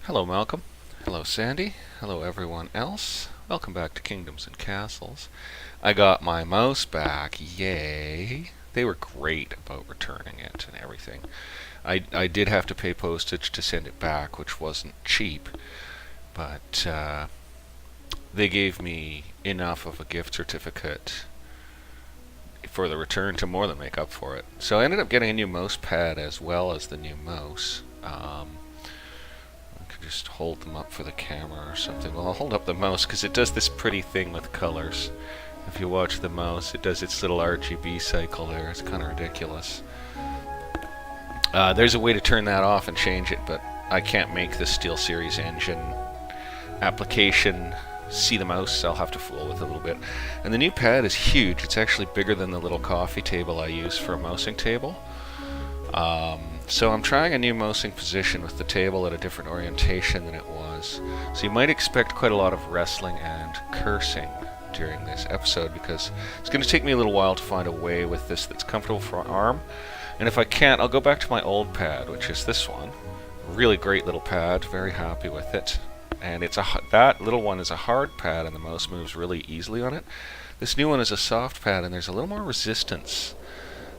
Hello, Malcolm. Hello, Sandy. Hello, everyone else. Welcome back to Kingdoms and Castles. I got my mouse back. Yay. They were great about returning it and everything. I did have to pay postage to send it back, which wasn't cheap, but they gave me enough of a gift certificate for the return to more than make up for it. So I ended up getting a new mouse pad as well as the new mouse. Just hold them up for the camera or something. Well, I'll hold up the mouse because it does this pretty thing with colors. If you watch the mouse, it does its little RGB cycle there. It's kind of ridiculous. There's a way to turn that off and change it, but I can't make the SteelSeries engine application see the mouse. I'll have to fool with it a little bit. And the new pad is huge. It's actually bigger than the little coffee table I use for a mousing table. So I'm trying a new mousing position with the table at a different orientation than it was. So you might expect quite a lot of wrestling and cursing during this episode because it's going to take me a little while to find a way with this that's comfortable for my arm. And if I can't, I'll go back to my old pad, which is this one. Really great little pad, very happy with it. And that little one is a hard pad and the mouse moves really easily on it. This new one is a soft pad and there's a little more resistance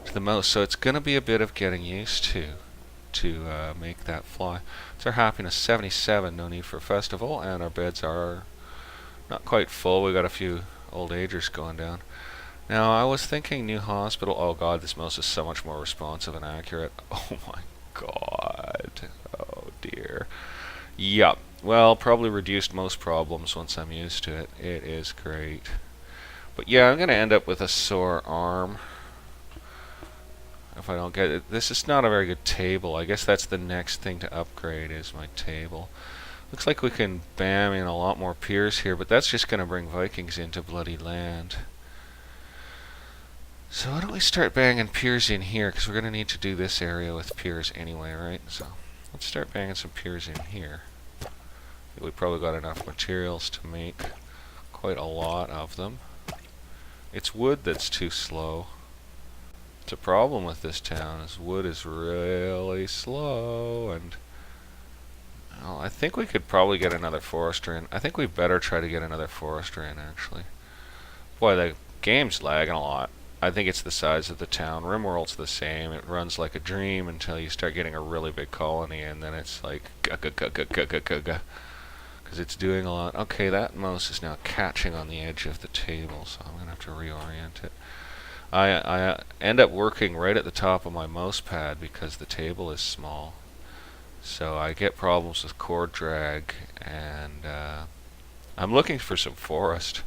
to the mouse, so it's going to be a bit of getting used to make that fly. It's our happiness 77, no need for a festival, and our beds are not quite full. We got a few old agers going down. Now I was thinking new hospital. Oh god, this mouse is so much more responsive and accurate. Oh my god. Oh dear. Yup. Well, probably reduced most problems once I'm used to it. It is great. But yeah, I'm going to end up with a sore arm if I don't get it. This is not a very good table. I guess that's the next thing to upgrade is my table. Looks like we can bam in a lot more piers here, but that's just going to bring Vikings into bloody land. So why don't we start banging piers in here, because we're going to need to do this area with piers anyway, right? So let's start banging some piers in here. We probably got enough materials to make quite a lot of them. It's wood that's too slow. It's a problem with this town, is wood is really slow, and well, I think we could probably get another forester in. I think we better try to get another forester in, actually. Boy, the game's lagging a lot. I think it's the size of the town. RimWorld's the same. It runs like a dream until you start getting a really big colony, and then it's like because it's doing a lot. Okay, that mouse is now catching on the edge of the table, so I'm gonna have to reorient it. I end up working right at the top of my mouse pad because the table is small. So I get problems with cord drag, and I'm looking for some forest.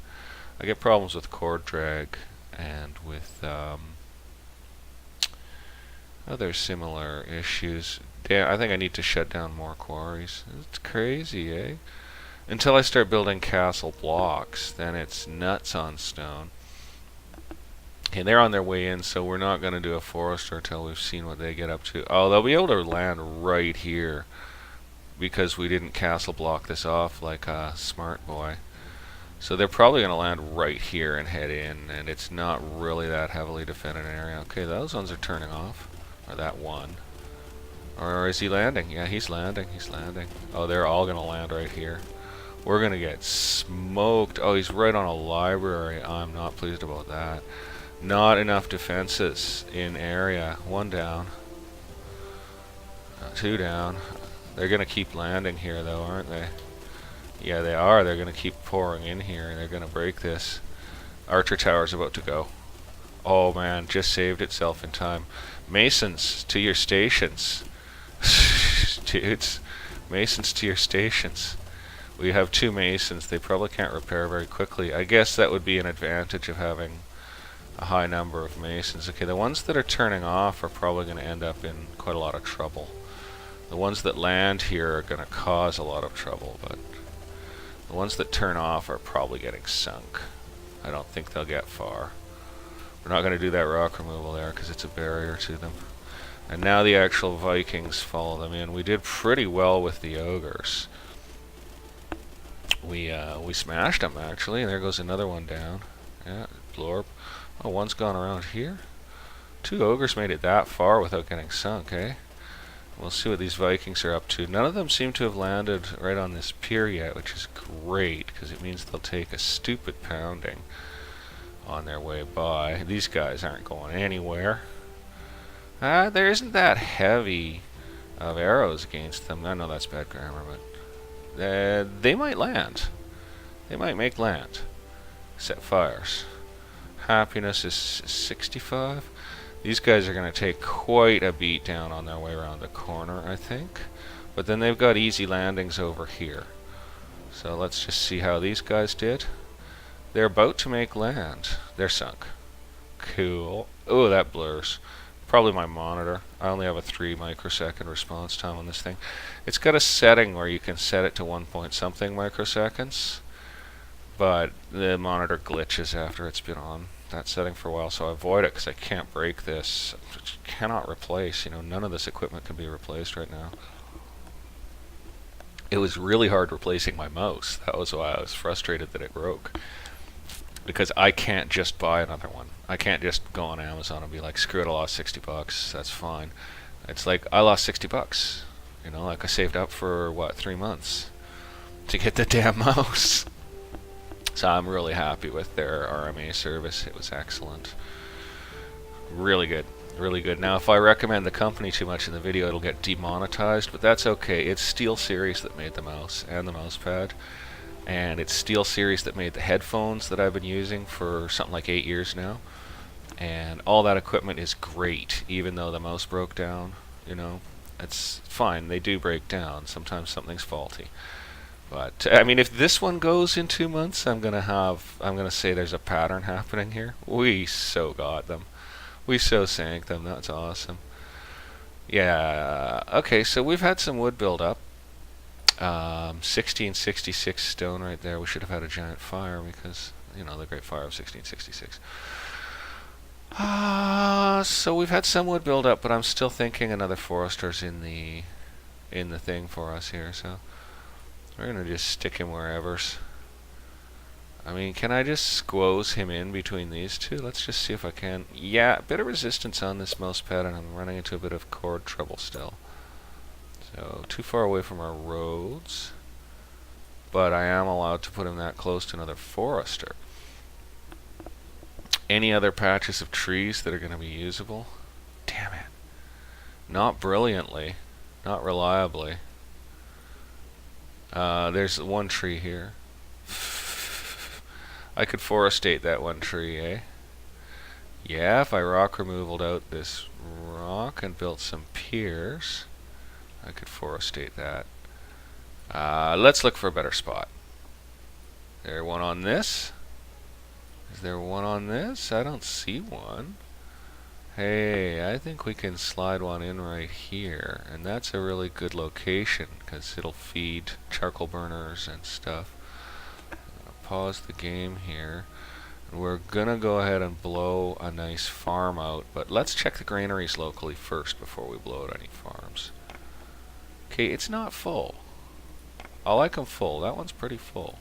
I get problems with cord drag and with other similar issues. Damn, I think I need to shut down more quarries. It's crazy, eh? Until I start building castle blocks, then it's nuts on stone. Okay, they're on their way in, so we're not going to do a forester until we've seen what they get up to. Oh, they'll be able to land right here because we didn't castle block this off like a smart boy. So they're probably going to land right here and head in, and it's not really that heavily defended an area. Okay, those ones are turning off. Or that one. Or is he landing? Yeah, he's landing. He's landing. Oh, they're all going to land right here. We're going to get smoked. Oh, he's right on a library. I'm not pleased about that. Not enough defenses in area. One down. Two down. They're going to keep landing here, though, aren't they? Yeah, they are. They're going to keep pouring in here, and they're going to break this. Archer Tower's about to go. Oh, man. Just saved itself in time. Masons, to your stations. Dudes. Masons, to your stations. We have two masons. They probably can't repair very quickly. I guess that would be an advantage of having a high number of masons. Okay, the ones that are turning off are probably going to end up in quite a lot of trouble. The ones that land here are going to cause a lot of trouble, but the ones that turn off are probably getting sunk. I don't think they'll get far. We're not going to do that rock removal there because it's a barrier to them. And now the actual Vikings follow them in. We did pretty well with the ogres. We smashed them, actually, and there goes another one down. Yeah, Blorb. Oh, one's gone around here. Two ogres made it that far without getting sunk, eh? We'll see what these Vikings are up to. None of them seem to have landed right on this pier yet, which is great, because it means they'll take a stupid pounding on their way by. These guys aren't going anywhere. There isn't that heavy of arrows against them. I know that's bad grammar, but they might land. They might make land. Set fires. Happiness is 65. These guys are going to take quite a beat down on their way around the corner, I think. But then they've got easy landings over here. So let's just see how these guys did. They're about to make land. They're sunk. Cool. Oh, that blurs. Probably my monitor. I only have a 3 microsecond response time on this thing. It's got a setting where you can set it to 1 point something microseconds. But the monitor glitches after it's been on that setting for a while, so I avoid it because I can't break this. I cannot replace. You know, none of this equipment can be replaced right now. It was really hard replacing my mouse. That was why I was frustrated that it broke. Because I can't just buy another one. I can't just go on Amazon and be like, screw it, I lost 60 bucks. That's fine. It's like, I lost 60 bucks. You know, like I saved up for, what, 3 months to get the damn mouse. So I'm really happy with their RMA service. It was excellent. Really good. Really good. Now, if I recommend the company too much in the video, it'll get demonetized, but that's okay. It's SteelSeries that made the mouse and the mouse pad. And it's SteelSeries that made the headphones that I've been using for something like 8 years now. And all that equipment is great, even though the mouse broke down. You know, it's fine. They do break down. Sometimes something's faulty. But I mean, if this one goes in 2 months, I'm gonna say there's a pattern happening here. We so got them. We so sank them. That's awesome. Yeah. Okay, so we've had some wood build up. 1666 stone right there. We should have had a giant fire because, you know, the Great Fire of 1666. So we've had some wood build up, but I'm still thinking another forester's in the thing for us here. So we're gonna just stick him wherever's. I mean, can I just squoze him in between these two? Let's just see if I can. Yeah, a bit of resistance on this mouse pad, and I'm running into a bit of cord trouble still. So, too far away from our roads. But I am allowed to put him that close to another forester. Any other patches of trees that are going to be usable? Damn it. Not brilliantly. Not reliably. There's one tree here. I could forestate that one tree, eh? Yeah, if I rock removaled out this rock and built some piers, I could forestate that. Let's look for a better spot. There one on this? Is there one on this? I don't see one. Hey, I think we can slide one in right here, and that's a really good location because it'll feed charcoal burners and stuff. Pause the game here. And we're gonna go ahead and blow a nice farm out, but let's check the granaries locally first before we blow out any farms. Okay, it's not full. I like them full. That one's pretty full.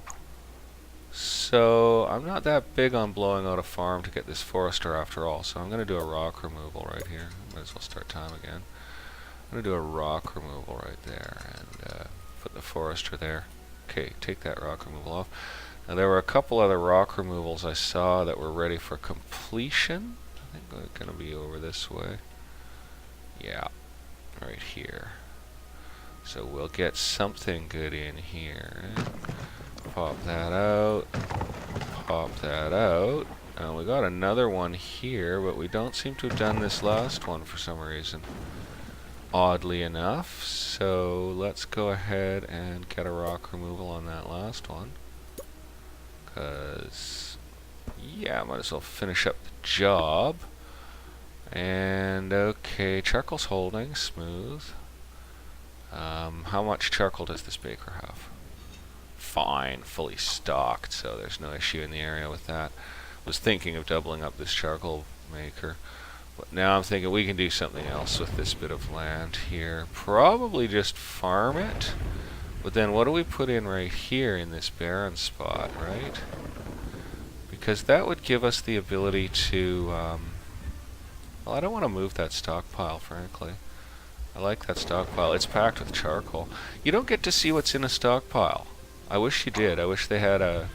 So I'm not that big on blowing out a farm to get this forester after all, so I'm gonna do a rock removal right here. Might as well start time again. I'm gonna do a rock removal right there and put the forester there. Okay, take that rock removal off. Now there were a couple other rock removals I saw that were ready for completion. I think they're going to be over this way. Yeah, right here. So we'll get something good in here. Pop that out. Pop that out. And we got another one here, but we don't seem to have done this last one for some reason. Oddly enough. So let's go ahead and get a rock removal on that last one. Because, yeah, I might as well finish up the job. And, okay, charcoal's holding, smooth. How much charcoal does this baker have? Fine, fully stocked, so there's no issue in the area with that. Was thinking of doubling up this charcoal maker. But now I'm thinking we can do something else with this bit of land here. Probably just farm it. But then what do we put in right here in this barren spot, right? Because that would give us the ability to, well, I don't want to move that stockpile, frankly. I like that stockpile. It's packed with charcoal. You don't get to see what's in a stockpile. I wish you did. I wish they had an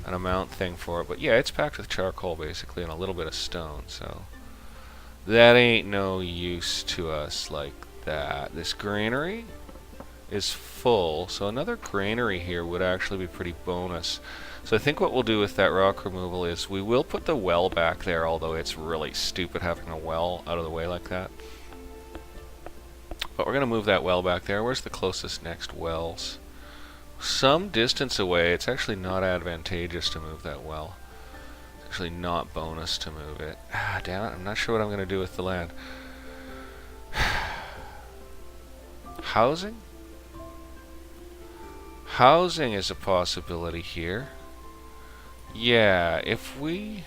amount thing for it. But yeah, it's packed with charcoal basically and a little bit of stone. So that ain't no use to us like that. This granary is full, so another granary here would actually be pretty bonus. So I think what we'll do with that rock removal is we will put the well back there, although it's really stupid having a well out of the way like that. But we're going to move that well back there. Where's the closest next wells? Some distance away. It's actually not advantageous to move that well. It's actually not bonus to move it. Ah, damn it. I'm not sure what I'm going to do with the land. Housing? Housing is a possibility here. Yeah, if we...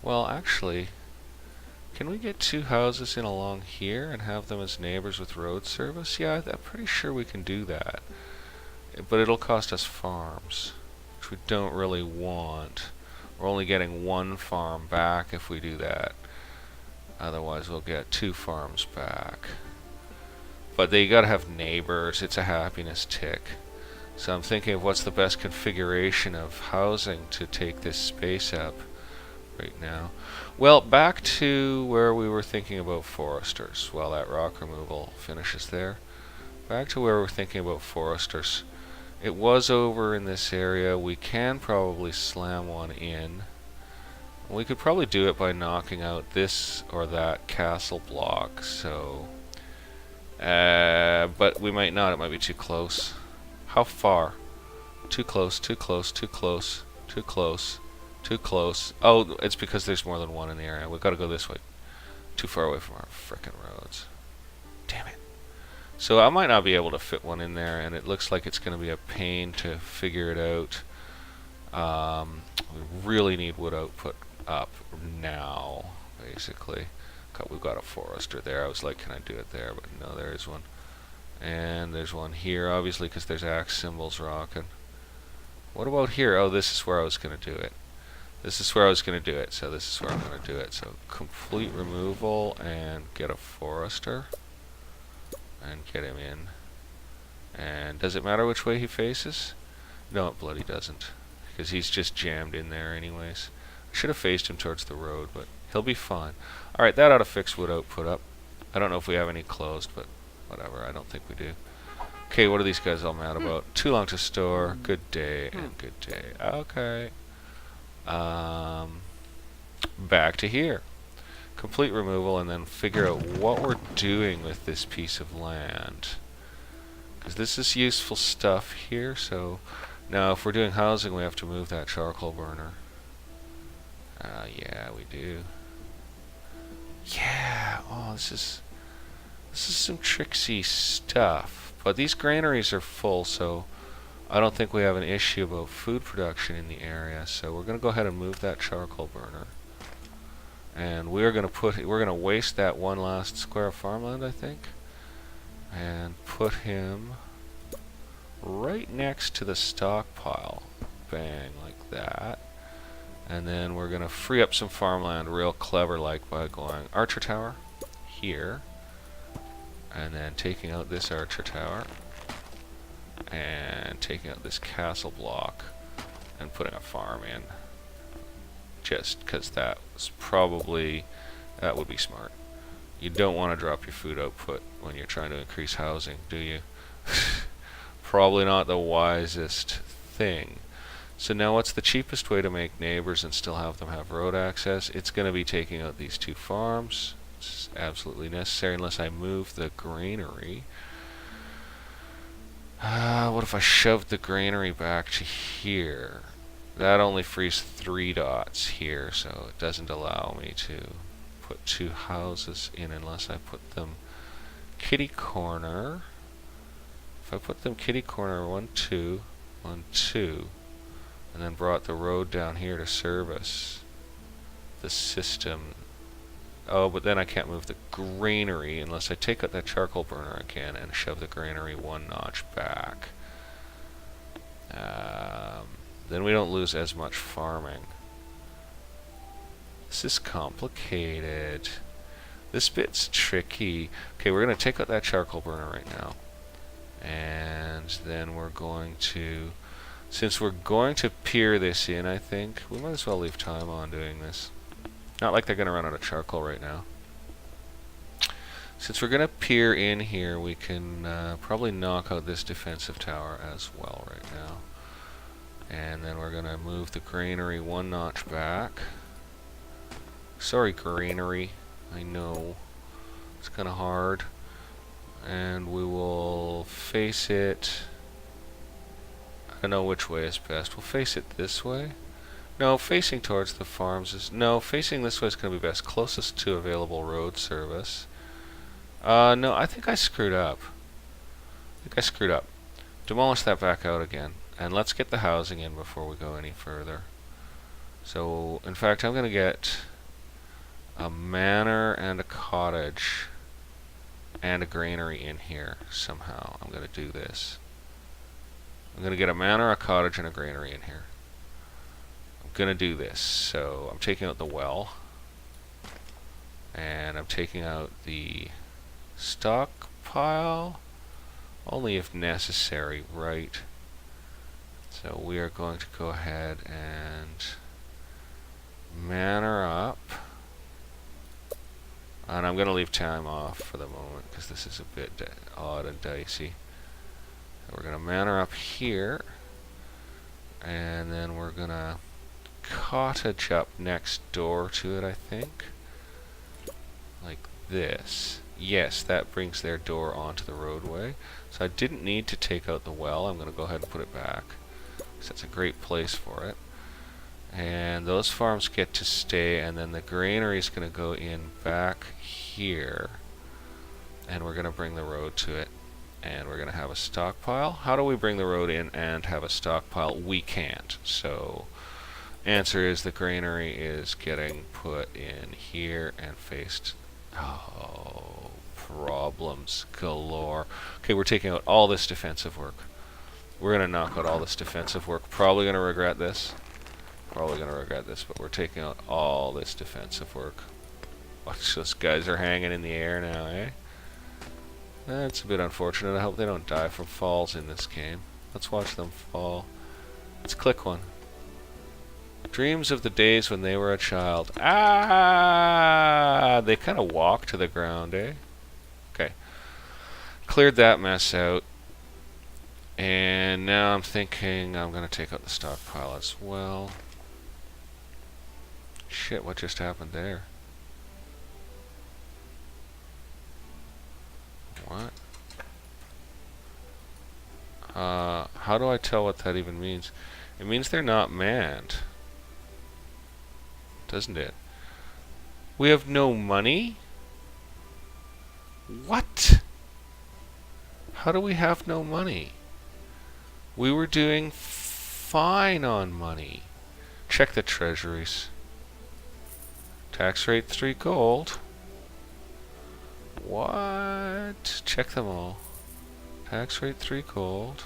Well, actually, can we get 2 houses in along here and have them as neighbors with road service? Yeah, I'm pretty sure we can do that. But it'll cost us farms, which we don't really want. We're only getting 1 farm back if we do that. Otherwise, we'll get 2 farms back. But they gotta have neighbors. It's a happiness tick. So I'm thinking of what's the best configuration of housing to take this space up right now. Well, back to where we were thinking about foresters while that rock removal finishes there. Back to where we're thinking about foresters. It was over in this area. We can probably slam one in. We could probably do it by knocking out this or that castle block, so... but we might not. It might be too close. How far? Too close, too close, too close, too close, too close. Oh, it's because there's more than one in the area. We've got to go this way. Too far away from our frickin' roads. Damn it. So I might not be able to fit one in there, and it looks like it's going to be a pain to figure it out. We really need wood output up now, basically. We've got a forester there. I was like, can I do it there? But no, there is one. And there's one here, obviously, because there's axe symbols rocking. What about here? Oh, this is where I was going to do it. This is where I was going to do it, so this is where I'm going to do it. So complete removal and get a forester. And get him in. And does it matter which way he faces? No, it bloody doesn't. Because he's just jammed in there anyways. I should have faced him towards the road, but he'll be fine. Alright, that ought to fix wood output up. I don't know if we have any closed, but whatever, I don't think we do. Okay, what are these guys all mad about? Too long to store, good day, and good day. Okay. Back to here. Complete removal and then figure out what we're doing with this piece of land. Because this is useful stuff here, so... Now, if we're doing housing, we have to move that charcoal burner. Yeah, we do. Yeah, oh, this is some tricksy stuff. But these granaries are full, so I don't think we have an issue about food production in the area. So we're going to go ahead and move that charcoal burner. And we're going to waste that one last square of farmland, I think. And put him right next to the stockpile. Bang, like that. And then we're going to free up some farmland real clever like by going archer tower here. And then taking out this archer tower. And taking out this castle block. And putting a farm in. Just because that would be smart. You don't want to drop your food output when you're trying to increase housing, do you? Probably not the wisest thing. So now what's the cheapest way to make neighbors and still have them have road access? It's going to be taking out these 2 farms. It's absolutely necessary unless I move the granary. What if I shoved the granary back to here? That only frees 3 dots here, so it doesn't allow me to put 2 houses in unless I put them kitty corner. If I put them kitty corner 1, 2, 1, 2, and then brought the road down here to service the system. Oh, but then I can't move the granary unless I take out that charcoal burner again and shove the granary 1 notch back. Then we don't lose as much farming. This is complicated. This bit's tricky. Okay, we're going to take out that charcoal burner right now. And then we're going to, since we're going to pier this in, I think, we might as well leave time on doing this. Not like they're going to run out of charcoal right now. Since we're going to pier in here, we can probably knock out this defensive tower as well right now. And then we're going to move the granary one notch back. Sorry, granary. I know. It's kind of hard. And we will face it. I don't know which way is best. We'll face it this way. No, facing towards the farms is... No, facing this way is going to be best. Closest to available road service. No, I think I screwed up. Demolish that back out again. And let's get the housing in before we go any further. So, in fact, I'm going to get a manor and a cottage and a granary in here somehow. I'm going to do this. I'm going to get a manor, a cottage, and a granary in here. I'm going to do this. So, I'm taking out the well. And I'm taking out the stockpile. Only if necessary, right? So we are going to go ahead and manor up. And I'm going to leave time off for the moment because this is a bit odd and dicey. So we're going to manor up here. And then we're going to cottage up next door to it, I think. Like this. Yes, that brings their door onto the roadway. So I didn't need to take out the well. I'm going to go ahead and put it back. That's a great place for it. And those farms get to stay, and then the granary is going to go in back here. And we're going to bring the road to it. And we're going to have a stockpile. How do we bring the road in and have a stockpile? We can't. So, answer is the granary is getting put in here and faced. Oh, problems galore. Okay, we're taking out all this defensive work. We're going to knock out all this defensive work. Probably going to regret this. But we're taking out all this defensive work. Watch, those guys are hanging in the air now, eh? That's a bit unfortunate. I hope they don't die from falls in this game. Let's watch them fall. Let's click one. Dreams of the days when they were a child. Ah! They kind of walk to the ground, eh? Okay. Cleared that mess out. And now I'm thinking I'm going to take out the stockpile as well. Shit, what just happened there? What? How do I tell what that even means? It means they're not manned. Doesn't it? We have no money? What? How do we have no money? We were doing fine on money. Check the treasuries. Tax rate 3 gold. What? Check them all. Tax rate 3 gold.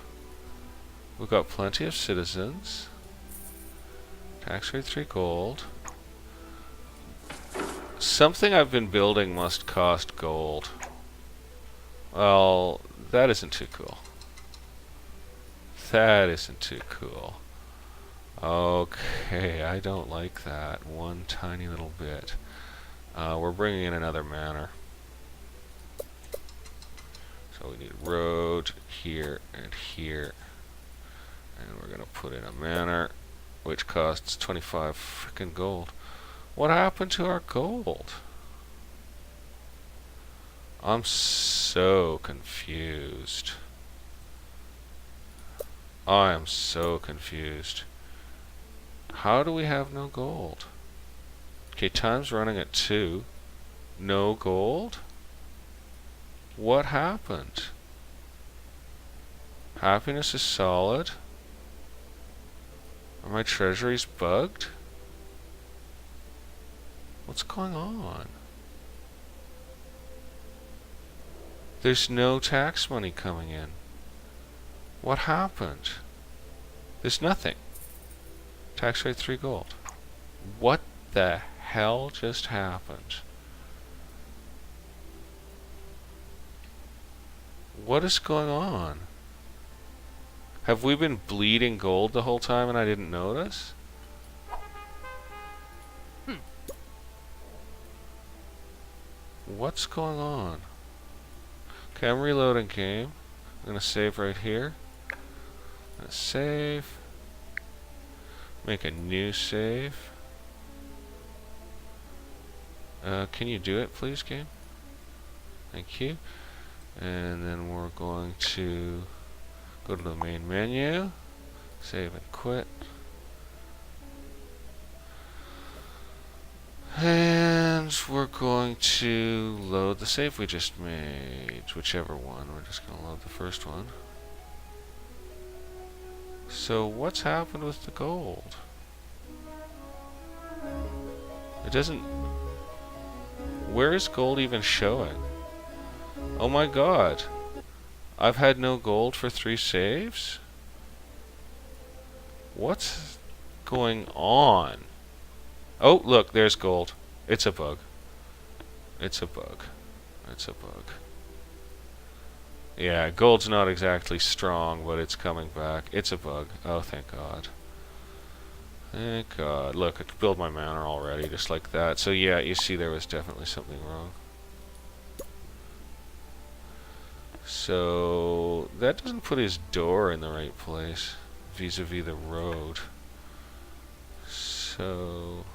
We've got plenty of citizens. Tax rate 3 gold. Something I've been building must cost gold. Well, that isn't too cool. That isn't too cool. Okay, I don't like that one tiny little bit. We're bringing in another manor. So we need road here and here. And we're going to put in a manor, which costs 25 frickin' gold. What happened to our gold? I'm so confused. I am so confused. How do we have no gold? Okay, time's running at 2. No gold? What happened? Happiness is solid. Are my treasuries bugged? What's going on? There's no tax money coming in. What happened? There's nothing. Tax rate 3 gold. What the hell just happened? What is going on? Have we been bleeding gold the whole time and I didn't notice? What's going on? Okay, I'm reloading game. I'm gonna save right here. I'm gonna save. Make a new save. Can you do it, please, game? Thank you. And then we're going to go to the main menu, save and quit. And we're going to load the save we just made, whichever one. We're just going to load the first one. So what's happened with the gold? It doesn't... Where is gold even showing? Oh my god. I've had no gold for 3 saves? What's going on? Oh, look, there's gold. It's a bug. It's a bug. It's a bug. Yeah, gold's not exactly strong, but it's coming back. It's a bug. Oh, thank God. Thank God. Look, I could build my manor already, just like that. So yeah, you see there was definitely something wrong. So that doesn't put his door in the right place vis-a-vis the road. So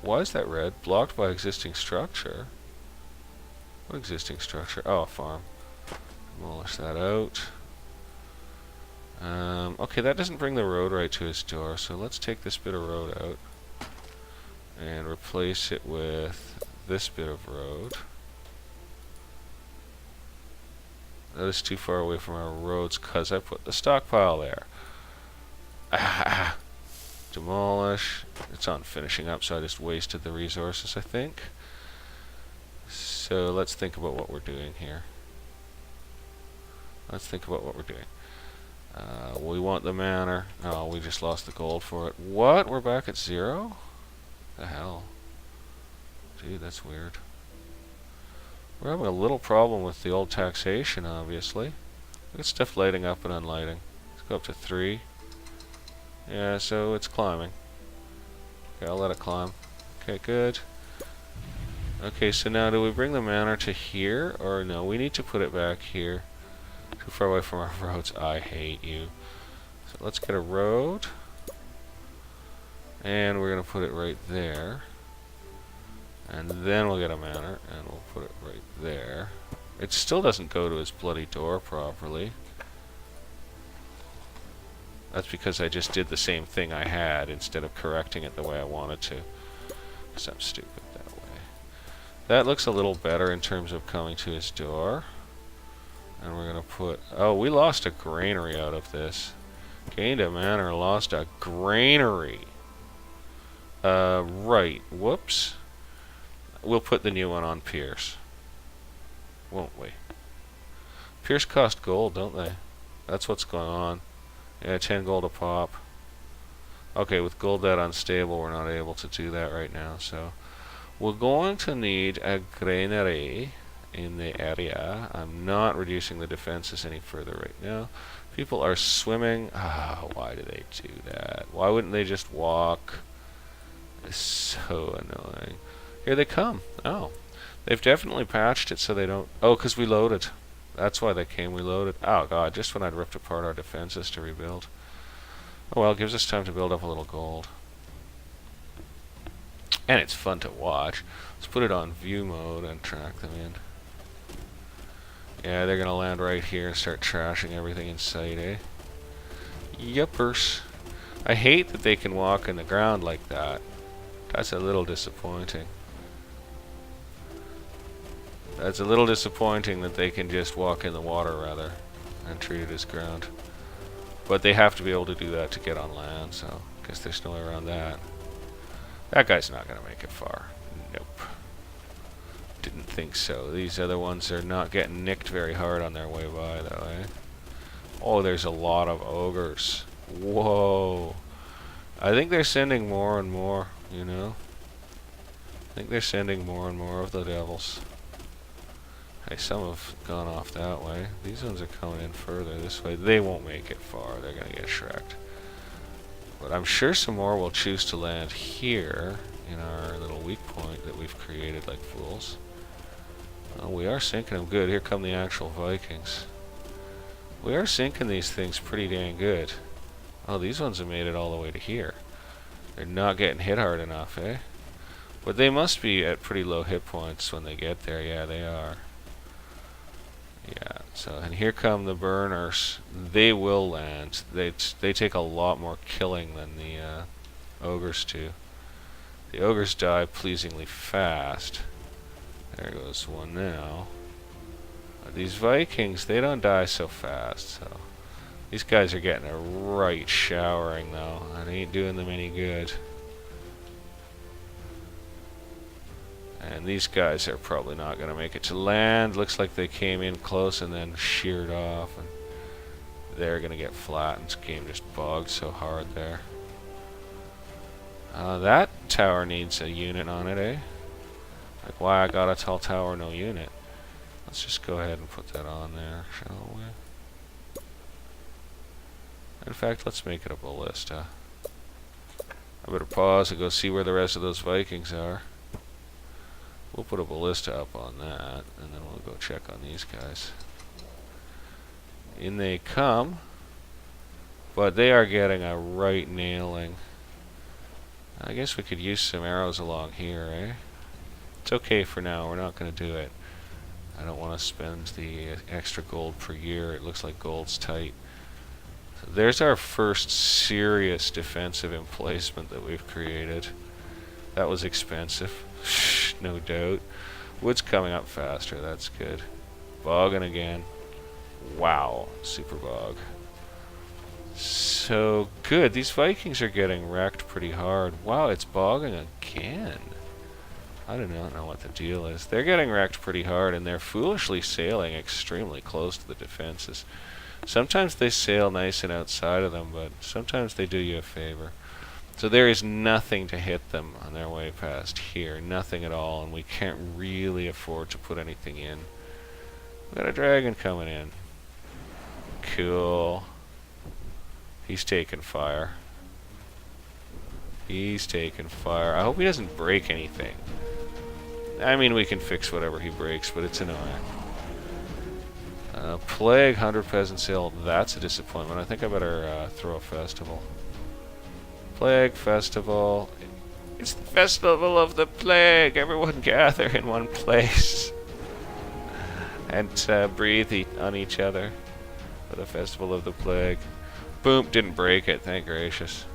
why is that red? Blocked by existing structure. What existing structure? Oh, a farm. Demolish that out. Okay, that doesn't bring the road right to his door, so let's take this bit of road out and replace it with this bit of road. That is too far away from our roads because I put the stockpile there. Demolish. It's on finishing up, so I just wasted the resources, I think. So let's think about what we're doing here. Let's think about what we're doing. We want the manor. Oh, we just lost the gold for it. What? We're back at 0? The hell? Dude, that's weird. We're having a little problem with the old taxation, obviously. Look at stuff lighting up and unlighting. Let's go up to 3. Yeah, so it's climbing. Okay, I'll let it climb. Okay, good. Okay, so now do we bring the manor to here? Or no, we need to put it back here. Too far away from our roads. I hate you. So let's get a road. And we're going to put it right there. And then we'll get a manor. And we'll put it right there. It still doesn't go to his bloody door properly. That's because I just did the same thing I had instead of correcting it the way I wanted to. Because I'm stupid that way. That looks a little better in terms of coming to his door. And we're going to put... Oh, we lost a granary out of this. Gained a manor, lost a granary. Right. Whoops. We'll put the new one on Pierce. Won't we? Pierce cost gold, don't they? That's what's going on. Yeah, 10 gold a pop. Okay, with gold that unstable, we're not able to do that right now, so... We're going to need a granary in the area. I'm not reducing the defenses any further right now. People are swimming. Ah, why do they do that? Why wouldn't they just walk? It's so annoying. Here they come. Oh. They've definitely patched it so they don't... Oh, because we loaded. That's why they came. We loaded. Oh, God. Just when I'd ripped apart our defenses to rebuild. Oh, well. It gives us time to build up a little gold. And it's fun to watch. Let's put it on view mode and track them in. Yeah, they're going to land right here and start trashing everything in sight, eh? Yuppers. I hate that they can walk in the ground like that. That's a little disappointing. That's a little disappointing that they can just walk in the water, rather, and treat it as ground. But they have to be able to do that to get on land, so I guess there's no way around that. That guy's not going to make it far. Nope. Didn't think so. These other ones are not getting nicked very hard on their way by, though, eh? Oh, there's a lot of ogres. Whoa. I think they're sending more and more, you know? I think they're sending more and more of the devils. Okay, some have gone off that way. These ones are coming in further this way. They won't make it far. They're going to get shreked. But I'm sure some more will choose to land here in our little weak point that we've created like fools. Oh, we are sinking them good. Here come the actual Vikings. We are sinking these things pretty dang good. Oh, these ones have made it all the way to here. They're not getting hit hard enough, eh? But they must be at pretty low hit points when they get there. Yeah, they are. Yeah, so, and here come the burners. They will land. They take a lot more killing than the ogres do. The ogres die pleasingly fast. There goes one now. These Vikings, they don't die so fast, so these guys are getting a right showering though. It ain't doing them any good. And these guys are probably not going to make it to land. Looks like they came in close and then sheared off, and they're going to get flattened. This game just bogged so hard there. That tower needs a unit on it, eh? Like, why I got a tall tower, no unit? Let's just go ahead and put that on there, shall we? In fact, let's make it a ballista. I better pause and go see where the rest of those Vikings are. We'll put a ballista up on that, and then we'll go check on these guys. In they come, but they are getting a right nailing. I guess we could use some arrows along here, eh? It's okay for now, we're not going to do it. I don't want to spend the extra gold per year. It looks like gold's tight. So there's our first serious defensive emplacement that we've created. That was expensive, no doubt. Wood's coming up faster, that's good. Bogging again. Wow, super bog. So good, these Vikings are getting wrecked pretty hard. Wow, it's bogging again. I do not know what the deal is. They're getting wrecked pretty hard, and they're foolishly sailing extremely close to the defenses. Sometimes they sail nice and outside of them, but sometimes they do you a favor. So there is nothing to hit them on their way past here. Nothing at all, and we can't really afford to put anything in. We've got a dragon coming in. Cool. He's taking fire. He's taking fire. I hope he doesn't break anything. I mean, we can fix whatever he breaks, but it's annoying. Plague, 100 peasant sale. That's a disappointment. I think I better throw a festival. Plague festival. It's the festival of the plague. Everyone gather in one place and breathe on each other for the festival of the plague. Boom, didn't break it, thank gracious.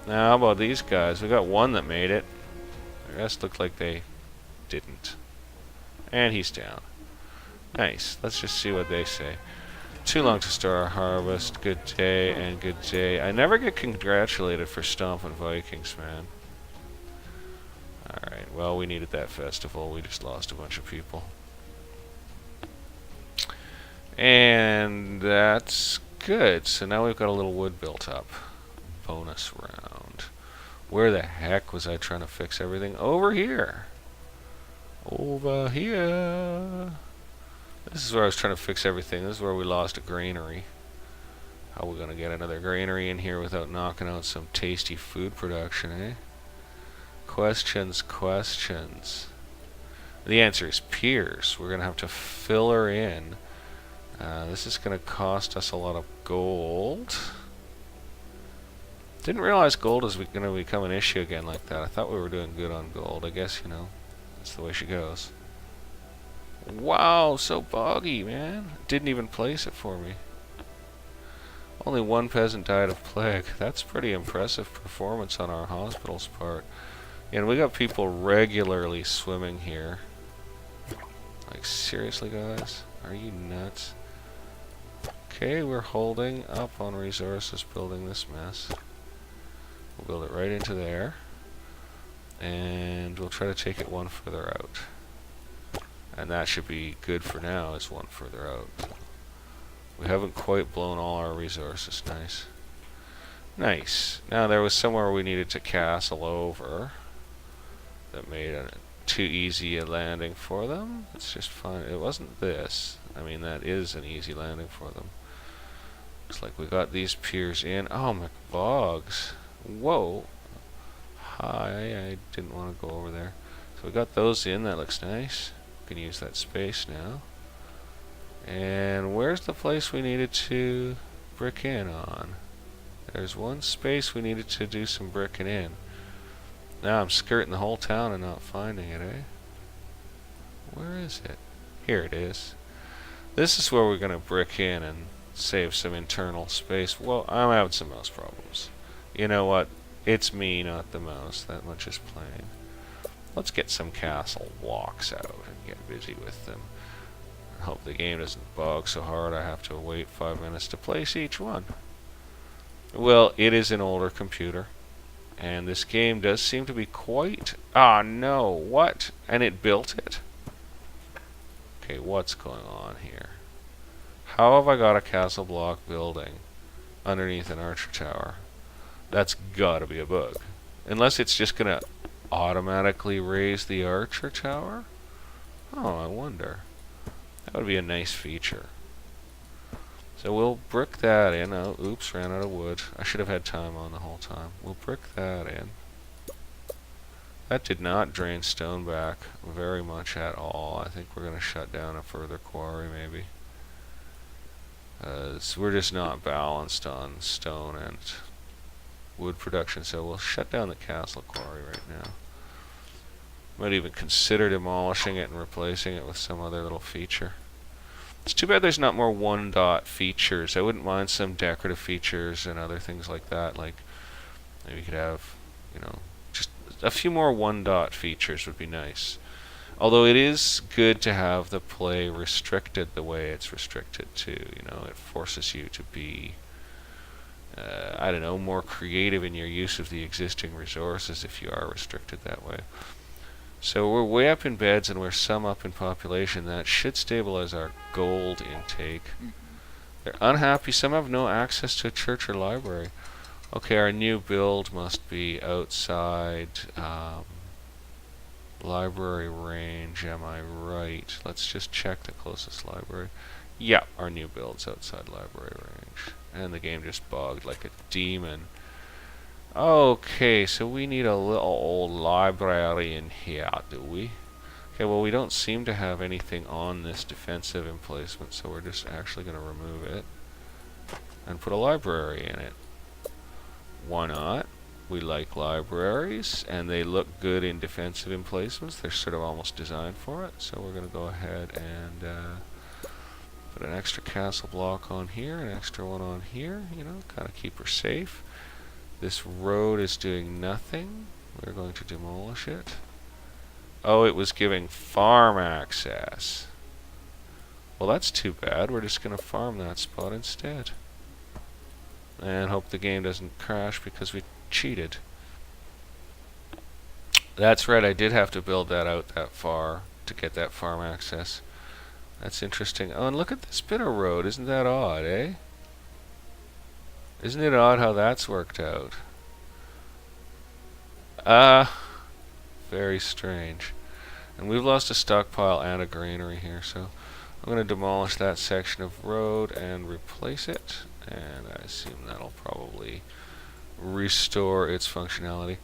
Now, how about these guys? We got one that made it. The rest looked like they didn't. And he's down. Nice. Let's just see what they say. Too long to start our harvest. Good day and good day. I never get congratulated for stomping Vikings, man. Alright, well, we needed that festival. We just lost a bunch of people. And that's good. So now we've got a little wood built up. Bonus round. Where the heck was I trying to fix everything? Over here. Over here. This is where I was trying to fix everything. This is where we lost a granary. How are we going to get another granary in here without knocking out some tasty food production, eh? Questions, questions. The answer is Piers. We're going to have to fill her in. This is going to cost us a lot of gold. Didn't realize gold is going to become an issue again like that. I thought we were doing good on gold. I guess, you know, that's the way she goes. Wow, so boggy, man. Didn't even place it for me. Only one peasant died of plague. That's pretty impressive performance on our hospital's part. And we got people regularly swimming here. Like, seriously, guys? Are you nuts? Okay, we're holding up on resources building this mess. We'll build it right into there. And we'll try to take it one further out. And that should be good for now, is one further out. We haven't quite blown all our resources. Nice. Nice. Now there was somewhere we needed to castle over that made a too easy a landing for them. Let's just find, it wasn't this. I mean, that is an easy landing for them. Looks like we got these piers in. Oh, McBogs. Whoa. Hi, I didn't want to go over there. So we got those in, that looks nice. We can use that space now. And where's the place we needed to brick in on? There's one space we needed to do some bricking in. Now I'm skirting the whole town and not finding it, eh? Where is it? Here it is. This is where we're going to brick in and save some internal space. Well, I'm having some mouse problems. You know what? It's me, not the mouse. That much is plain. Let's get some castle walks out and get busy with them. I hope the game doesn't bug so hard I have to wait 5 minutes to place each one. Well, it is an older computer. And this game does seem to be quite... Ah, no, what? And it built it? Okay, what's going on here? How have I got a castle block building underneath an archer tower? That's gotta be a bug. Unless it's just gonna automatically raise the archer tower? Oh, I wonder. That would be a nice feature. So we'll brick that in. Oh, oops, ran out of wood. I should have had time on the whole time. We'll brick that in. That did not drain stone back very much at all. I think we're going to shut down a further quarry maybe. So we're just not balanced on stone and wood production, so we'll shut down the castle quarry right now. Might even consider demolishing it and replacing it with some other little feature. It's too bad there's not more one-dot features. I wouldn't mind some decorative features and other things like that. Like, maybe you could have, you know, just a few more one-dot features would be nice. Although it is good to have the play restricted the way it's restricted too. You know, it forces you to be, I don't know, more creative in your use of the existing resources if you are restricted that way. So we're way up in beds and we're some up in population. That should stabilize our gold intake. They're unhappy. Some have no access to a church or library. Okay, our new build must be outside library range. Am I right? Let's just check the closest library. Yeah, our new build's outside library range. And the game just bugged like a demon. Okay, so we need a little old library in here, do we? Okay, well we don't seem to have anything on this defensive emplacement, so we're just actually going to remove it and put a library in it. Why not? We like libraries, and they look good in defensive emplacements. They're sort of almost designed for it, so we're going to go ahead and put an extra castle block on here, an extra one on here, you know, kind of keep her safe. This road is doing nothing. We're going to demolish it. Oh, it was giving farm access. Well, that's too bad. We're just going to farm that spot instead. And hope the game doesn't crash because we cheated. That's right, I did have to build that out that far to get that farm access. That's interesting. Oh, and look at this bit of road. Isn't that odd, eh? Isn't it odd how that's worked out? Very strange. And we've lost a stockpile and a granary here, so I'm going to demolish that section of road and replace it. And I assume that'll probably restore its functionality.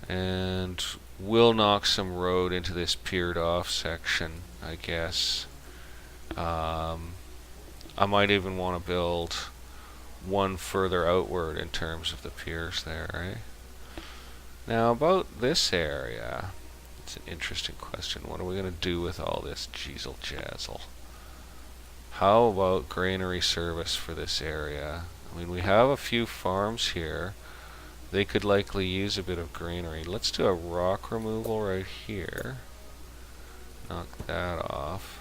And we'll knock some road into this piered off section, I guess. I might even want to build one further outward in terms of the piers there, right? Now about this area, it's an interesting question. What are we going to do with all this jeezel jazzle? How about granary service for this area? I mean, we have a few farms here. They could likely use a bit of granary. Let's do a rock removal right here. Knock that off.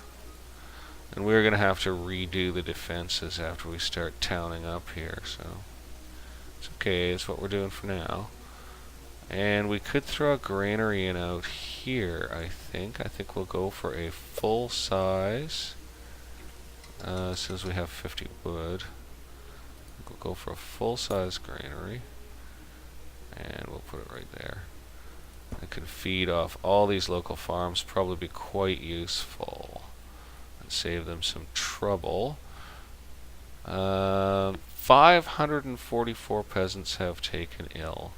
And we're going to have to redo the defenses after we start towning up here, so it's okay, it's what we're doing for now. And we could throw a granary in out here, I think. I think we'll go for a full size, as soon as we have 50 wood. We'll go for a full size granary, and we'll put it right there. It can feed off all these local farms, probably be quite useful and save them some trouble. 544 peasants have taken ill.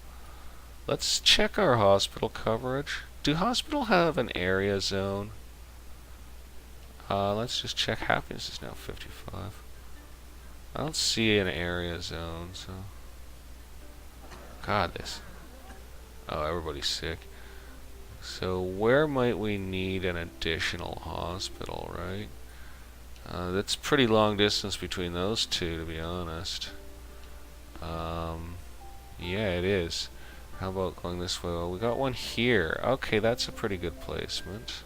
Let's check our hospital coverage. Do hospital have an area zone? Let's just check. Happiness is now 55. I don't see an area zone, so... God, this... Oh, everybody's sick. So where might we need an additional hospital, right? That's pretty long distance between those two, to be honest. Yeah, it is. How about going this way? Well, we got one here. Okay, that's a pretty good placement.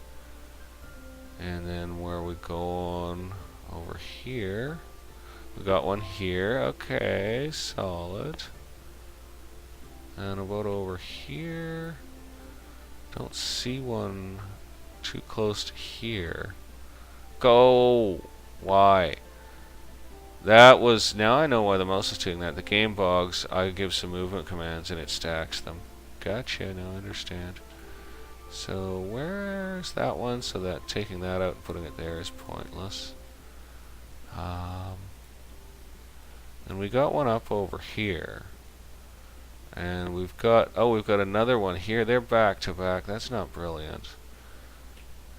And then where are we going? Over here. We got one here. Okay, solid. And about over here. Don't see one too close to here. Go! Why? That was... Now I know why the mouse is doing that. The game bogs. I give some movement commands and it stacks them. Gotcha, now I understand. So where's that one? So that taking that out and putting it there is pointless. And we got one up over here. And we've got... Oh, we've got another one here. They're back to back. That's not brilliant.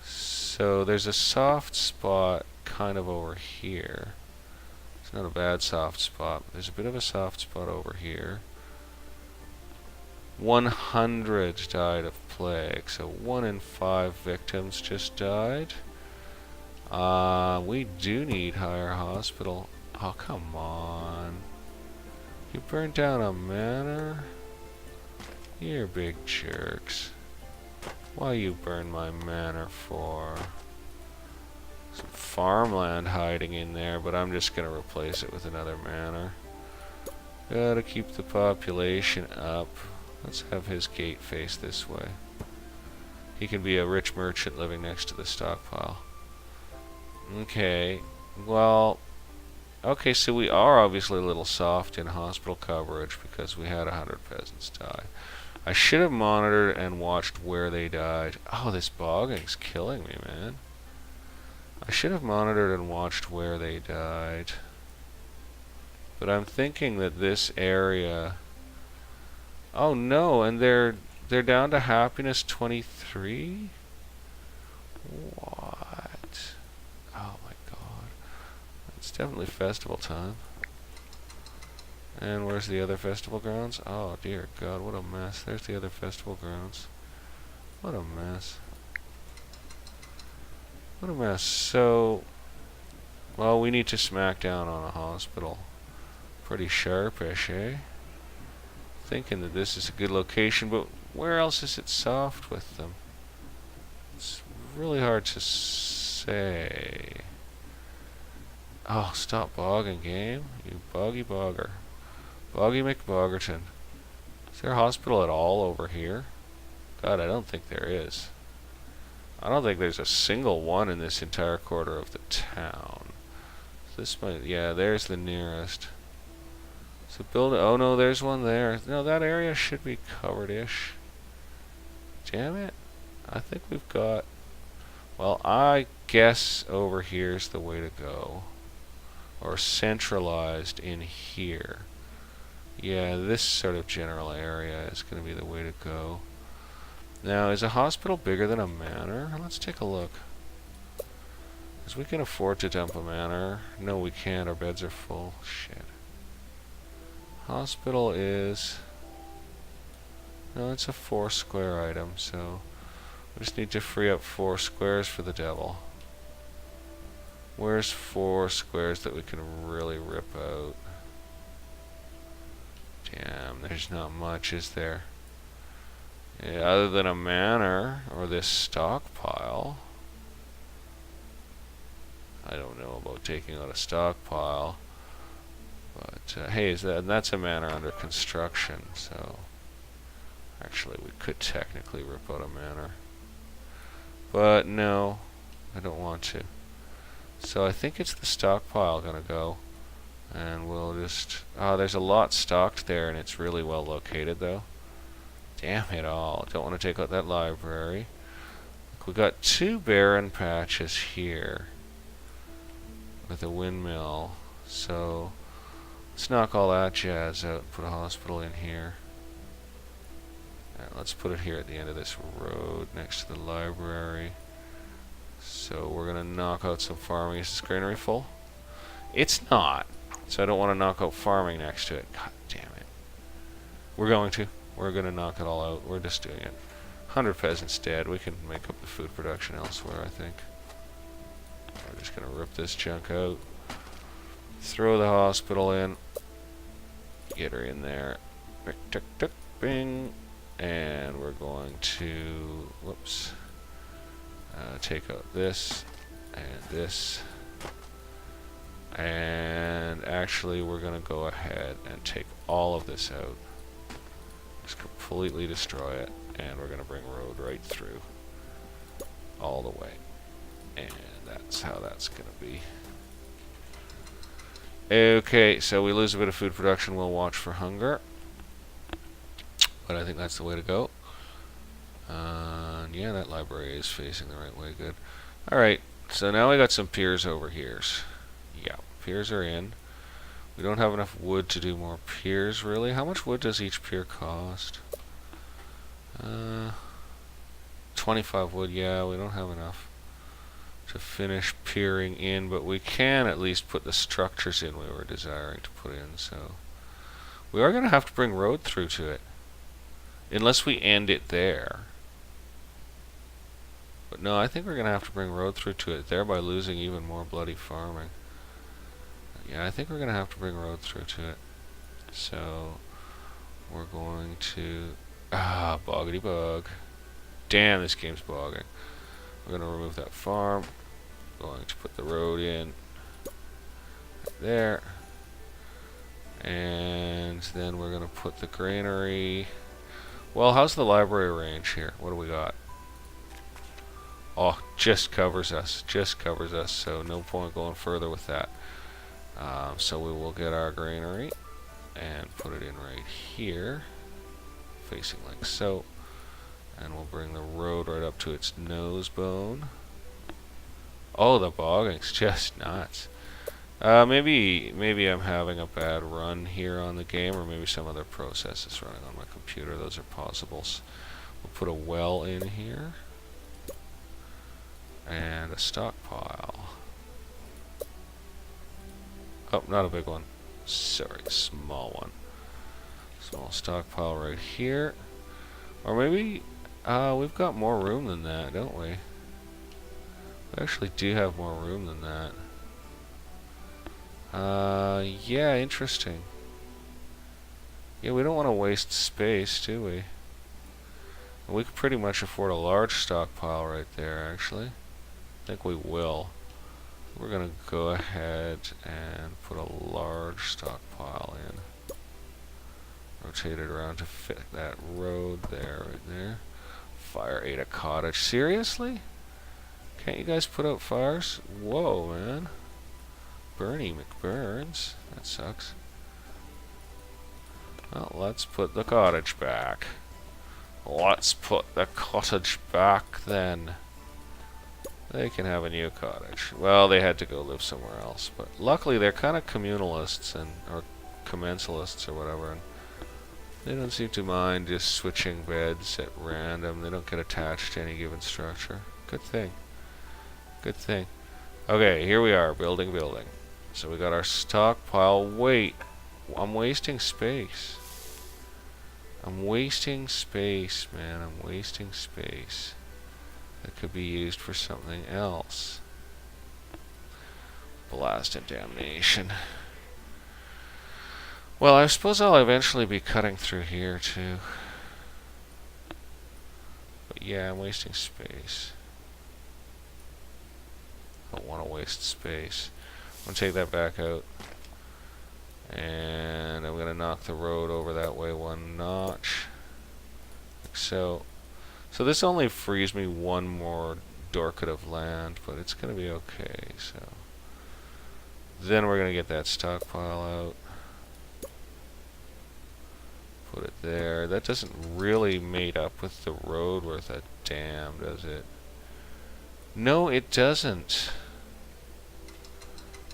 So there's a soft spot kind of over here. It's not a bad soft spot. There's a bit of a soft spot over here. 100 died of plague. So 1 in 5 victims just died. We do need higher hospital. Oh, come on. You burned down a manor? You're big jerks. Why you burn my manor for? Some farmland hiding in there, but I'm just gonna replace it with another manor. Gotta keep the population up. Let's have his gate face this way. He can be a rich merchant living next to the stockpile. Okay, well... Okay, so we are obviously a little soft in hospital coverage because we had 100 peasants die. I should have monitored and watched where they died. Oh, this bogging's killing me, man. I should have monitored and watched where they died. But I'm thinking that this area... Oh no, and they're down to happiness 23? What? Oh my god. It's definitely festival time. And where's the other festival grounds? Oh dear god, what a mess. There's the other festival grounds. What a mess. What a mess. So, well, we need to smack down on a hospital. Pretty sharpish, eh? Thinking that this is a good location, but where else is it soft with them? It's really hard to say. Oh, stop bogging, game. You boggy bogger. Boggy McBoggerton. Is there a hospital at all over here? God, I don't think there is. I don't think there's a single one in this entire quarter of the town. This might... Yeah, there's the nearest. So build... Oh no, there's one there. No, that area should be covered-ish. Damn it. I think we've got... Well, I guess over here's the way to go. Or centralized in here. Yeah, this sort of general area is going to be the way to go. Now, is a hospital bigger than a manor? Let's take a look. Because we can afford to dump a manor. No, we can't. Our beds are full. Shit. Hospital is... No, it's a 4 square item, so... We just need to free up 4 squares for the devil. Where's 4 squares that we can really rip out? Damn, there's not much, is there? Yeah, other than a manor or this stockpile. I don't know about taking out a stockpile. But, hey, that's a manor under construction, so... Actually, we could technically rip out a manor. But, no, I don't want to. So I think it's the stockpile gonna go. And we'll just... Oh, there's a lot stocked there, and it's really well located, though. Damn it all. Don't want to take out that library. We got 2 barren patches here with a windmill. So let's knock all that jazz out and put a hospital in here. And let's put it here at the end of this road next to the library. So we're going to knock out some farming. Is this granary full? It's not. So I don't want to knock out farming next to it. God damn it. We're going to. We're going to knock it all out. We're just doing it. 100 peasants dead. We can make up the food production elsewhere, I think. We're just going to rip this junk out. Throw the hospital in. Get her in there. Tick, tick, tick, bing. And we're going to... Whoops. Take out this. And this. And actually, we're going to go ahead and take all of this out. Just completely destroy it. And we're going to bring road right through. All the way. And that's how that's going to be. Okay, so we lose a bit of food production. We'll watch for hunger. But I think that's the way to go. Yeah, that library is facing the right way. Good. Alright, so now we got some piers over here. Yeah, piers are in. We don't have enough wood to do more piers, really. How much wood does each pier cost? 25 wood, yeah, we don't have enough to finish piering in, but we can at least put the structures in we were desiring to put in, so we are going to have to bring road through to it. Unless we end it there. But no, I think we're going to have to bring road through to it, thereby losing even more bloody farming. Yeah, I think we're going to have to bring road through to it. So, we're going to... boggity bug. Damn, this game's bogging. We're going to remove that farm. Going to put the road in. Right there. And then we're going to put the granary... Well, how's the library range here? What do we got? Oh, just covers us. Just covers us, so no point going further with that. So we will get our granary and put it in right here, facing like so. And we'll bring the road right up to its nose bone. Oh, the bogging's just nuts. Maybe I'm having a bad run here on the game, or maybe some other process is running on my computer. Those are possibles. We'll put a well in here. And a stockpile. Oh, not a big one. Sorry, small one. Small stockpile right here. Or maybe we've got more room than that, don't we? We actually do have more room than that. Yeah, interesting. Yeah, we don't want to waste space, do we? We could pretty much afford a large stockpile right there, actually. I think we will. We're going to go ahead and put a large stockpile in. Rotate it around to fit that road there, right there. Fire ate a cottage. Seriously? Can't you guys put out fires? Whoa, man. Bernie McBurns. That sucks. Well, let's put the cottage back. Let's put the cottage back then. They can have a new cottage. Well, they had to go live somewhere else, but luckily they're kind of communalists or commensalists or whatever, and they don't seem to mind just switching beds at random. They don't get attached to any given structure. Good thing. Good thing. Okay, here we are, building. So we got our stockpile. Wait, I'm wasting space. I'm wasting space, man. I'm wasting space. That could be used for something else. Blast and damnation. Well, I suppose I'll eventually be cutting through here too. But yeah, I'm wasting space. I don't want to waste space. I'm going to take that back out. And I'm going to knock the road over that way one notch. Like so. So this only frees me one more dorkit of land, but it's going to be okay. So then we're going to get that stockpile out. Put it there. That doesn't really mate up with the road worth a damn, does it? No, it doesn't.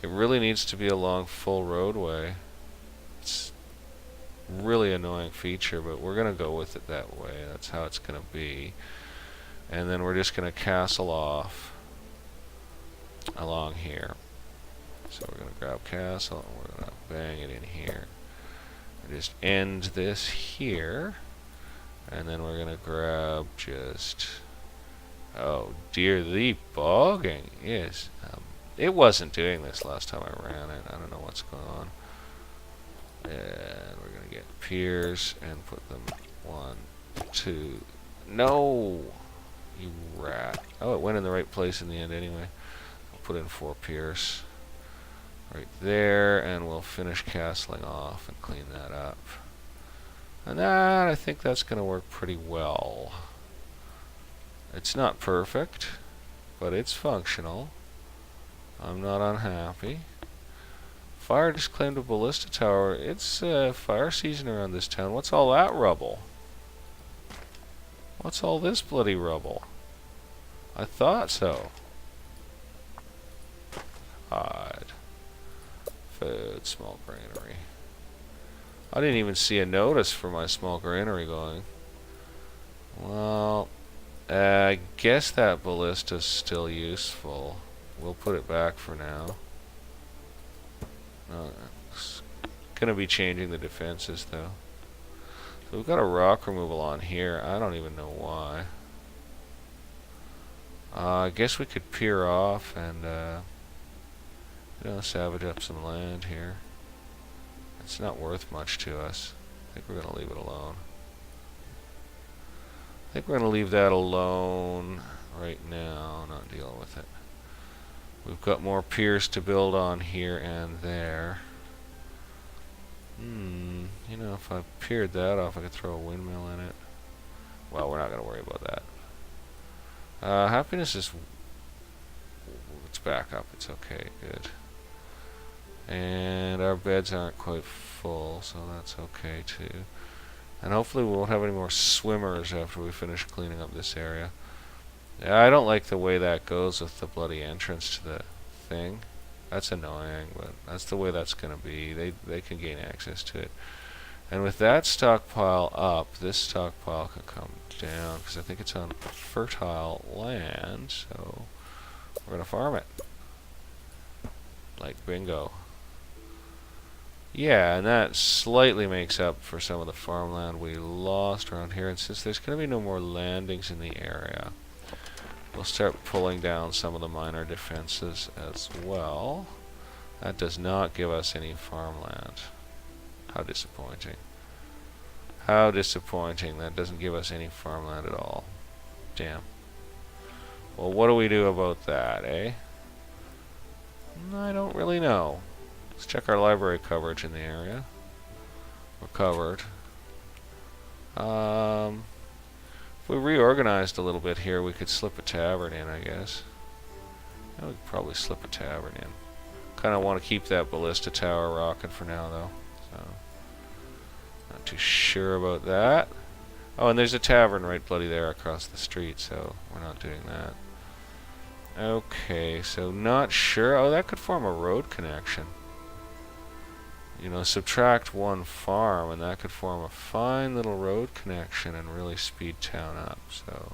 It really needs to be a long, full roadway. It's really annoying feature, but we're going to go with it that way. That's how it's going to be. And then we're just going to castle off along here. So we're going to grab castle, and we're going to bang it in here. And just end this here. And then we're going to grab just... Oh dear, the bogging is... it wasn't doing this last time I ran it. I don't know what's going on. And we're going to get piers and put them 1, 2... No! You rat. Oh, it went in the right place in the end anyway. I'll put in 4 piers. Right there, and we'll finish castling off and clean that up. And that, I think that's going to work pretty well. It's not perfect, but it's functional. I'm not unhappy. Fire just claimed a ballista tower. It's fire season around this town. What's all that rubble? What's all this bloody rubble? I thought so. Odd. Food, small granary. I didn't even see a notice for my small granary going. Well, I guess that ballista's still useful. We'll put it back for now. It's gonna be changing the defenses though. So we've got a rock removal on here. I don't even know why. I guess we could peer off and salvage up some land here. It's not worth much to us. I think we're gonna leave it alone. I think we're gonna leave that alone right now, not deal with it. We've got more piers to build on here and there. You know, if I peered that off, I could throw a windmill in it. Well, we're not gonna worry about that. Happiness is... Let's back up. It's okay. Good. And our beds aren't quite full, so that's okay too. And hopefully we won't have any more swimmers after we finish cleaning up this area. Yeah, I don't like the way that goes with the bloody entrance to the thing. That's annoying, but that's the way that's going to be. They can gain access to it. And with that stockpile up, this stockpile can come down, because I think it's on fertile land, so we're going to farm it. Like bingo. Yeah, and that slightly makes up for some of the farmland we lost around here. And since there's going to be no more landings in the area, we'll start pulling down some of the minor defenses as well. That does not give us any farmland. How disappointing. How disappointing. That doesn't give us any farmland at all. Damn. Well, what do we do about that, eh? I don't really know. Let's check our library coverage in the area. We're covered. If we reorganized a little bit here, we could slip a tavern in, I guess. Yeah, we could probably slip a tavern in. Kind of want to keep that ballista tower rocking for now, though. So, not too sure about that. Oh, and there's a tavern right bloody there across the street, so we're not doing that. Okay, so not sure. Oh, that could form a road connection. You know, subtract 1 farm, and that could form a fine little road connection and really speed town up. So,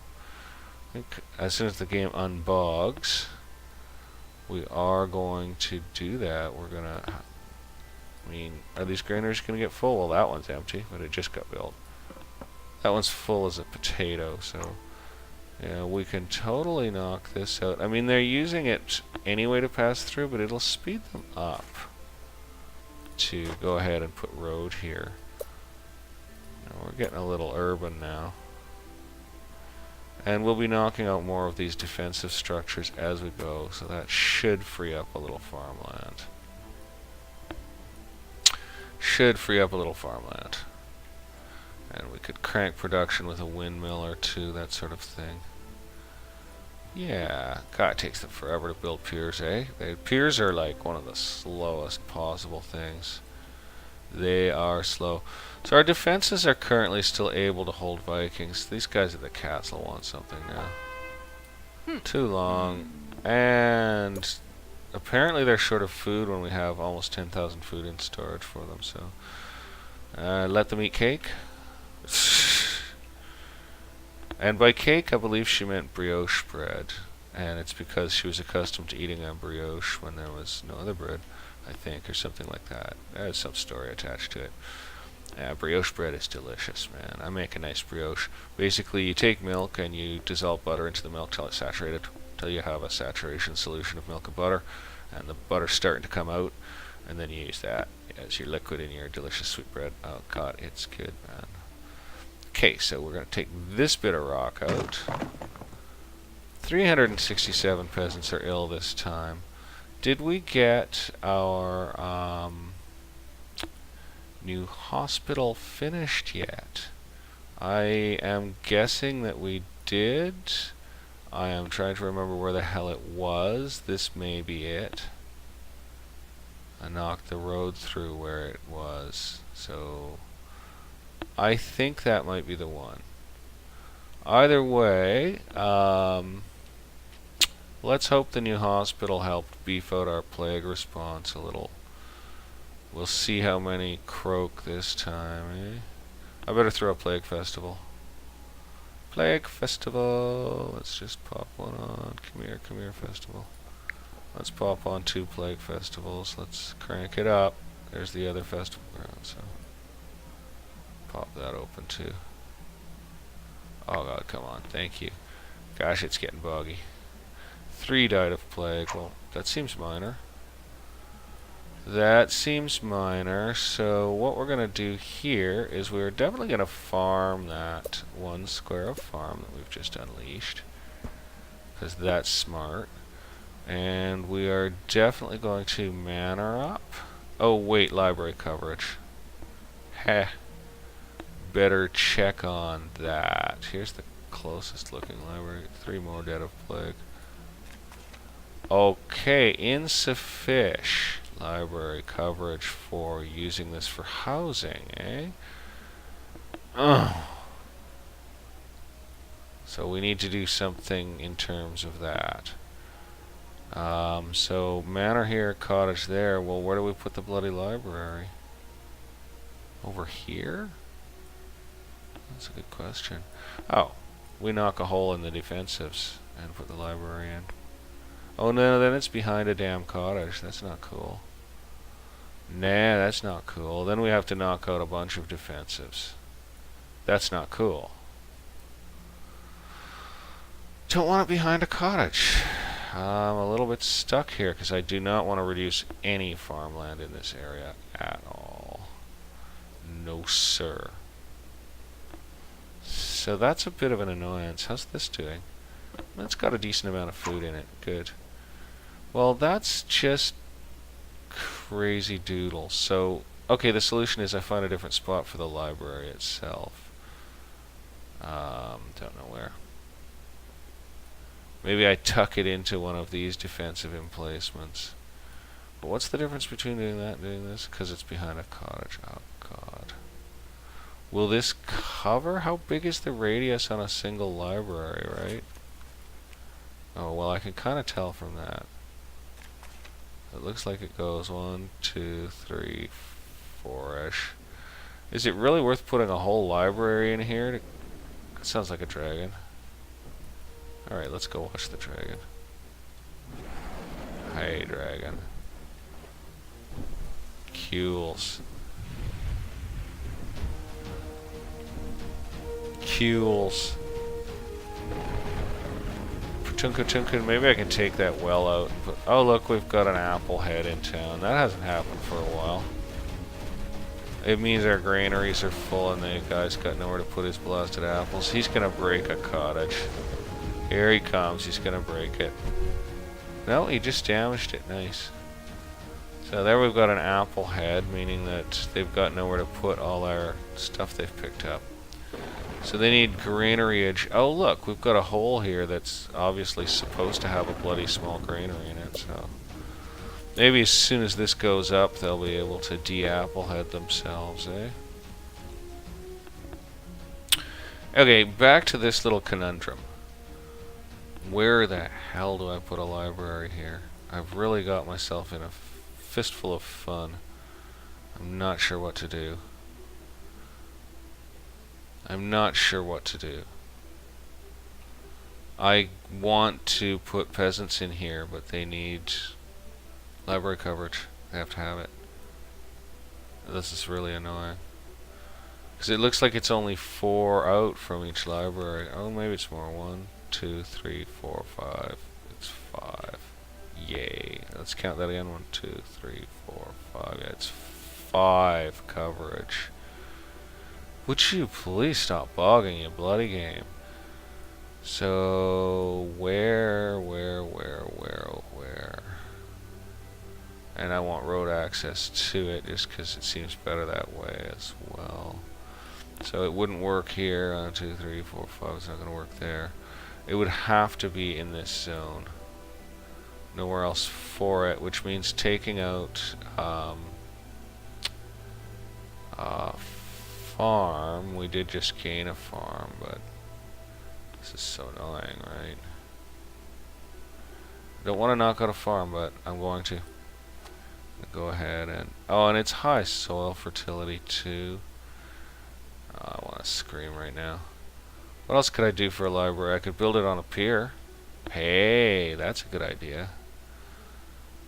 I think as soon as the game unbogs, we are going to do that. We're gonna... I mean, are these granaries gonna get full? Well, that one's empty, but it just got built. That one's full as a potato, so... Yeah, we can totally knock this out. I mean, they're using it anyway to pass through, but it'll speed them up to go ahead and put road here. Now we're getting a little urban now. And we'll be knocking out more of these defensive structures as we go, so that should free up a little farmland. Should free up a little farmland. And we could crank production with a windmill or 2, that sort of thing. Yeah, God, it takes them forever to build piers, eh? Piers are like one of the slowest possible things. They are slow. So our defenses are currently still able to hold Vikings. These guys at the castle want something now. Too long. And apparently they're short of food when we have almost 10,000 food in storage for them. So let them eat cake. And by cake, I believe she meant brioche bread. And it's because she was accustomed to eating a brioche when there was no other bread, I think, or something like that. There's some story attached to it. Brioche bread is delicious, man. I make a nice brioche. Basically, you take milk and you dissolve butter into the milk till it's saturated, till you have a saturation solution of milk and butter, and the butter's starting to come out, and then you use that as your liquid in your delicious sweet bread. Oh god, it's good, man. Okay, so we're going to take this bit of rock out. 367 peasants are ill this time. Did we get our new hospital finished yet? I am guessing that we did. I am trying to remember where the hell it was. This may be it. I knocked the road through where it was. So I think that might be the one. Either way, let's hope the new hospital helped beef out our plague response a little. We'll see how many croak this time, eh? I better throw a plague festival. Plague festival! Let's just pop one on. Come here, festival. Let's pop on 2 plague festivals. Let's crank it up. There's the other festival ground, so pop that open too. Oh god, come on, thank you. Gosh, it's getting boggy. 3 died of plague. Well, that seems minor. That seems minor. So what we're going to do here is we're definitely going to farm that 1 square of farm that we've just unleashed, because that's smart. And we are definitely going to manor up. Oh wait, library coverage. Heh. Better check on that. Here's the closest looking library. 3 more dead of plague. Okay, insufficient library coverage for using this for housing, eh? So we need to do something in terms of that. So manor here, cottage there. Well, where do we put the bloody library? Over here? That's a good question. Oh, we knock a hole in the defensives and put the library in. Oh no, then it's behind a damn cottage. That's not cool. Nah, that's not cool. Then we have to knock out a bunch of defensives. That's not cool. Don't want it behind a cottage. I'm a little bit stuck here because I do not want to reduce any farmland in this area at all. No, sir. So that's a bit of an annoyance. How's this doing? That's got a decent amount of food in it. Good. Well, that's just crazy doodle. So, okay, the solution is I find a different spot for the library itself. Don't know where. Maybe I tuck it into one of these defensive emplacements. But what's the difference between doing that and doing this? Because it's behind a cottage. Oh, God. Will this cover? How big is the radius on a single library, right? Oh, well, I can kind of tell from that. It looks like it goes 1, 2, 3, 4-ish. Is it really worth putting a whole library in here? It sounds like a dragon. Alright, let's go watch the dragon. Hey, dragon. Cules. Cules. Tunka, maybe I can take that well out. But, oh look, we've got an apple head in town. That hasn't happened for a while. It means our granaries are full and the guy's got nowhere to put his blasted apples. He's gonna break a cottage. Here he comes, he's gonna break it. No, he just damaged it, nice. So there we've got an apple head, meaning that they've got nowhere to put all our stuff they've picked up. So they need granary edge. Oh look, we've got a hole here that's obviously supposed to have a bloody small granary in it, so Maybe as soon as this goes up, they'll be able to de-Applehead themselves, eh? Okay, back to this little conundrum. Where the hell do I put a library here? I've really got myself in a fistful of fun. I'm not sure what to do. I'm not sure what to do. I want to put peasants in here, but they need library coverage. They have to have it. This is really annoying. Because it looks like it's only 4 out from each library. Oh, maybe it's more. 1, 2, 3, 4, 5. It's 5. Yay. Let's count that again. 1, 2, 3, 4, 5. Yeah, it's 5 coverage. Would you please stop bogging, you bloody game? So, where? And I want road access to it just because it seems better that way as well. So it wouldn't work here. 1, 2, 3, 4, 5. It's not going to work there. It would have to be in this zone. Nowhere else for it, which means taking out farm. We did just gain a farm, but this is so annoying, right? I don't want to knock out a farm, but I'm going to. Go ahead and... Oh, and it's high soil fertility too. I want to scream right now. What else could I do for a library? I could build it on a pier. Hey, that's a good idea.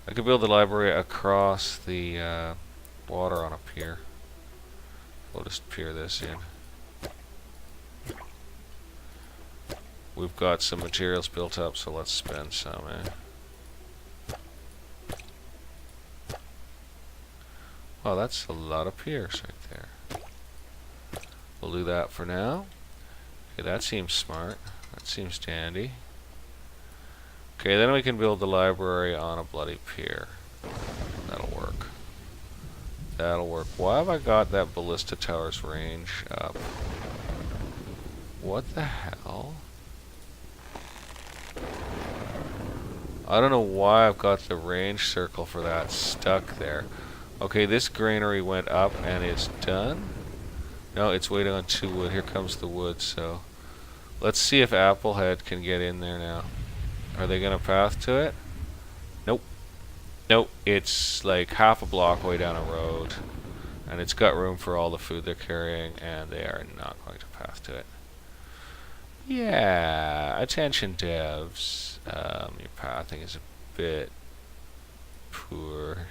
I could build the library across the water on a pier. We'll just pier this in. We've got some materials built up, so let's spend some, eh? Oh, that's a lot of piers right there. We'll do that for now. Okay, that seems smart. That seems dandy. Okay, then we can build the library on a bloody pier. That'll work. That'll work. Why have I got that ballista tower's range up? What the hell? I don't know why I've got the range circle for that stuck there. Okay, this granary went up and it's done. No, it's waiting on 2 wood. Here comes the wood, so let's see if Applehead can get in there now. Are they gonna path to it? Nope. Nope, it's like half a block way down a road. And it's got room for all the food they're carrying, and they are not going to path to it. Yeah, attention devs. Your pathing is a bit poor.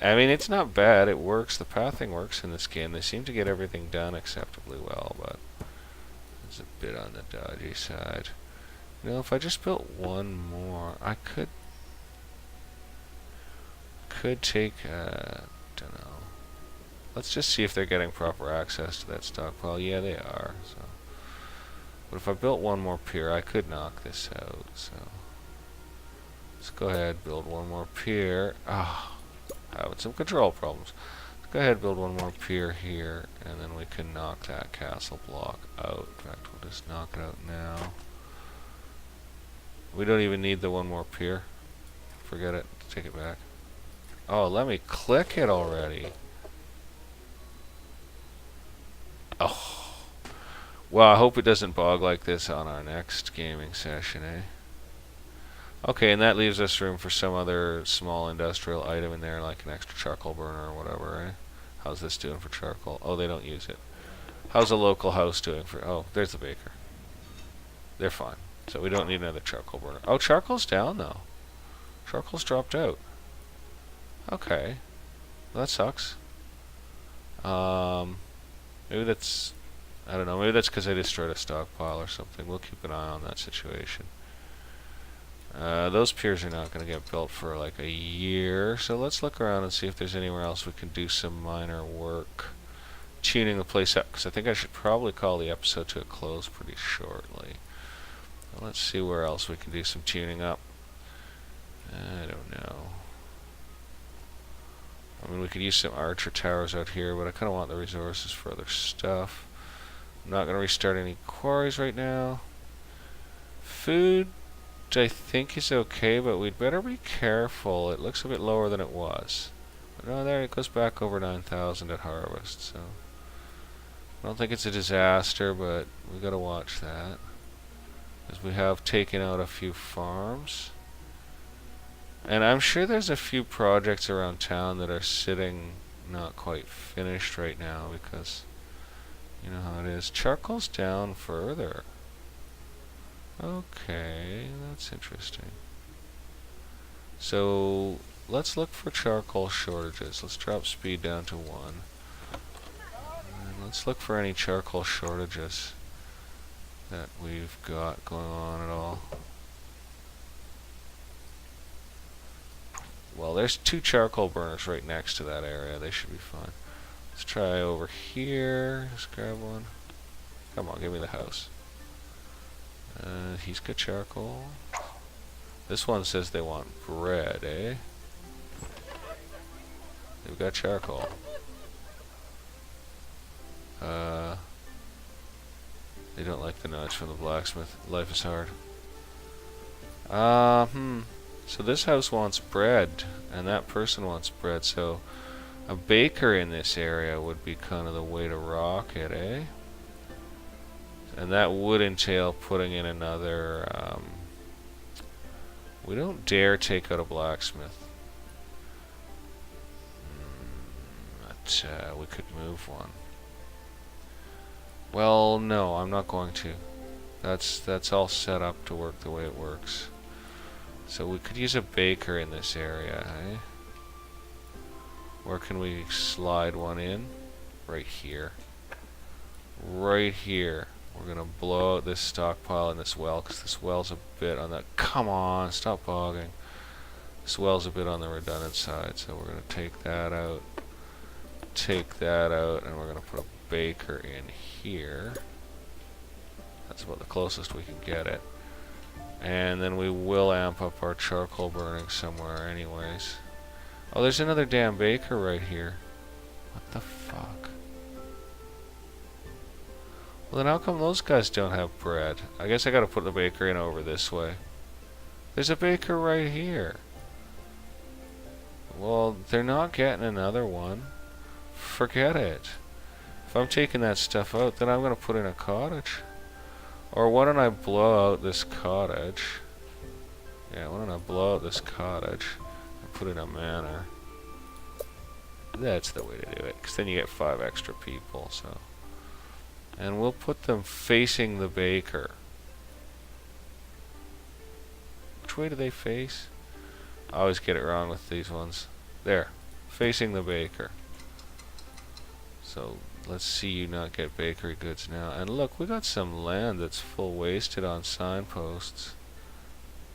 I mean, it's not bad. It works. The pathing works in this game. They seem to get everything done acceptably well, but it's a bit on the dodgy side. You know, if I just built one more, I could take, don't know. Let's just see if they're getting proper access to that stockpile. Yeah, they are. So, but if I built one more pier, I could knock this out. So, let's go ahead, build one more pier. Ah. Having some control problems. Let's go ahead and build one more pier here, and then we can knock that castle block out. In fact, we'll just knock it out now. We don't even need the one more pier. Forget it. Take it back. Oh, let me click it already. Oh. Well, I hope it doesn't bog like this on our next gaming session, eh? Okay, and that leaves us room for some other small industrial item in there, like an extra charcoal burner or whatever, eh? How's this doing for charcoal? Oh, they don't use it. How's a local house doing for... Oh, there's the baker. They're fine. So we don't need another charcoal burner. Oh, charcoal's down, though. Charcoal's dropped out. Okay. Well, that sucks. Maybe that's... I don't know. Maybe that's because I destroyed a stockpile or something. We'll keep an eye on that situation. Those piers are not going to get built for like a year, so let's look around and see if there's anywhere else we can do some minor work tuning the place up, because I think I should probably call the episode to a close pretty shortly. Let's see where else we can do some tuning up. I don't know. I mean, we could use some archer towers out here, but I kind of want the resources for other stuff. I'm not going to restart any quarries right now. Food. I think is okay, but we'd better be careful. It looks a bit lower than it was. But no, there it goes back over 9,000 at harvest, so I don't think it's a disaster, but we gotta watch that. Because we have taken out a few farms. And I'm sure there's a few projects around town that are sitting not quite finished right now, because you know how it is. Charcoal's down further. Okay, that's interesting. So let's look for charcoal shortages. Let's drop speed down to 1. And let's look for any charcoal shortages that we've got going on at all. Well, there's 2 charcoal burners right next to that area. They should be fine. Let's try over here. Let's grab one. Come on, give me the house. He's got charcoal. This one says they want bread, eh? They've got charcoal. They don't like the nudge from the blacksmith. Life is hard. So this house wants bread, and that person wants bread, so a baker in this area would be kind of the way to rock it, eh? And that would entail putting in another, we don't dare take out a blacksmith. But we could move one. Well, no, I'm not going to. That's all set up to work the way it works. So we could use a baker in this area, eh? Where can we slide one in? Right here. Right here. We're gonna blow out this stockpile in this well, because this well's a bit on the... Come on, stop bogging. This well's a bit on the redundant side, so we're gonna take that out. Take that out, and we're gonna put a baker in here. That's about the closest we can get it. And then we will amp up our charcoal burning somewhere anyways. Oh, there's another damn baker right here. What the fuck? Well, then how come those guys don't have bread? I guess I gotta put the baker in over this way. There's a baker right here. Well, they're not getting another one. Forget it. If I'm taking that stuff out, then I'm gonna put in a cottage. Or why don't I blow out this cottage? Yeah, why don't I blow out this cottage and put in a manor? That's the way to do it, because then you get 5 extra people, so. And we'll put them facing the baker. Which way do they face? I always get it wrong with these ones. There, facing the baker. So let's see you not get bakery goods now. And look, we got some land that's full wasted on signposts.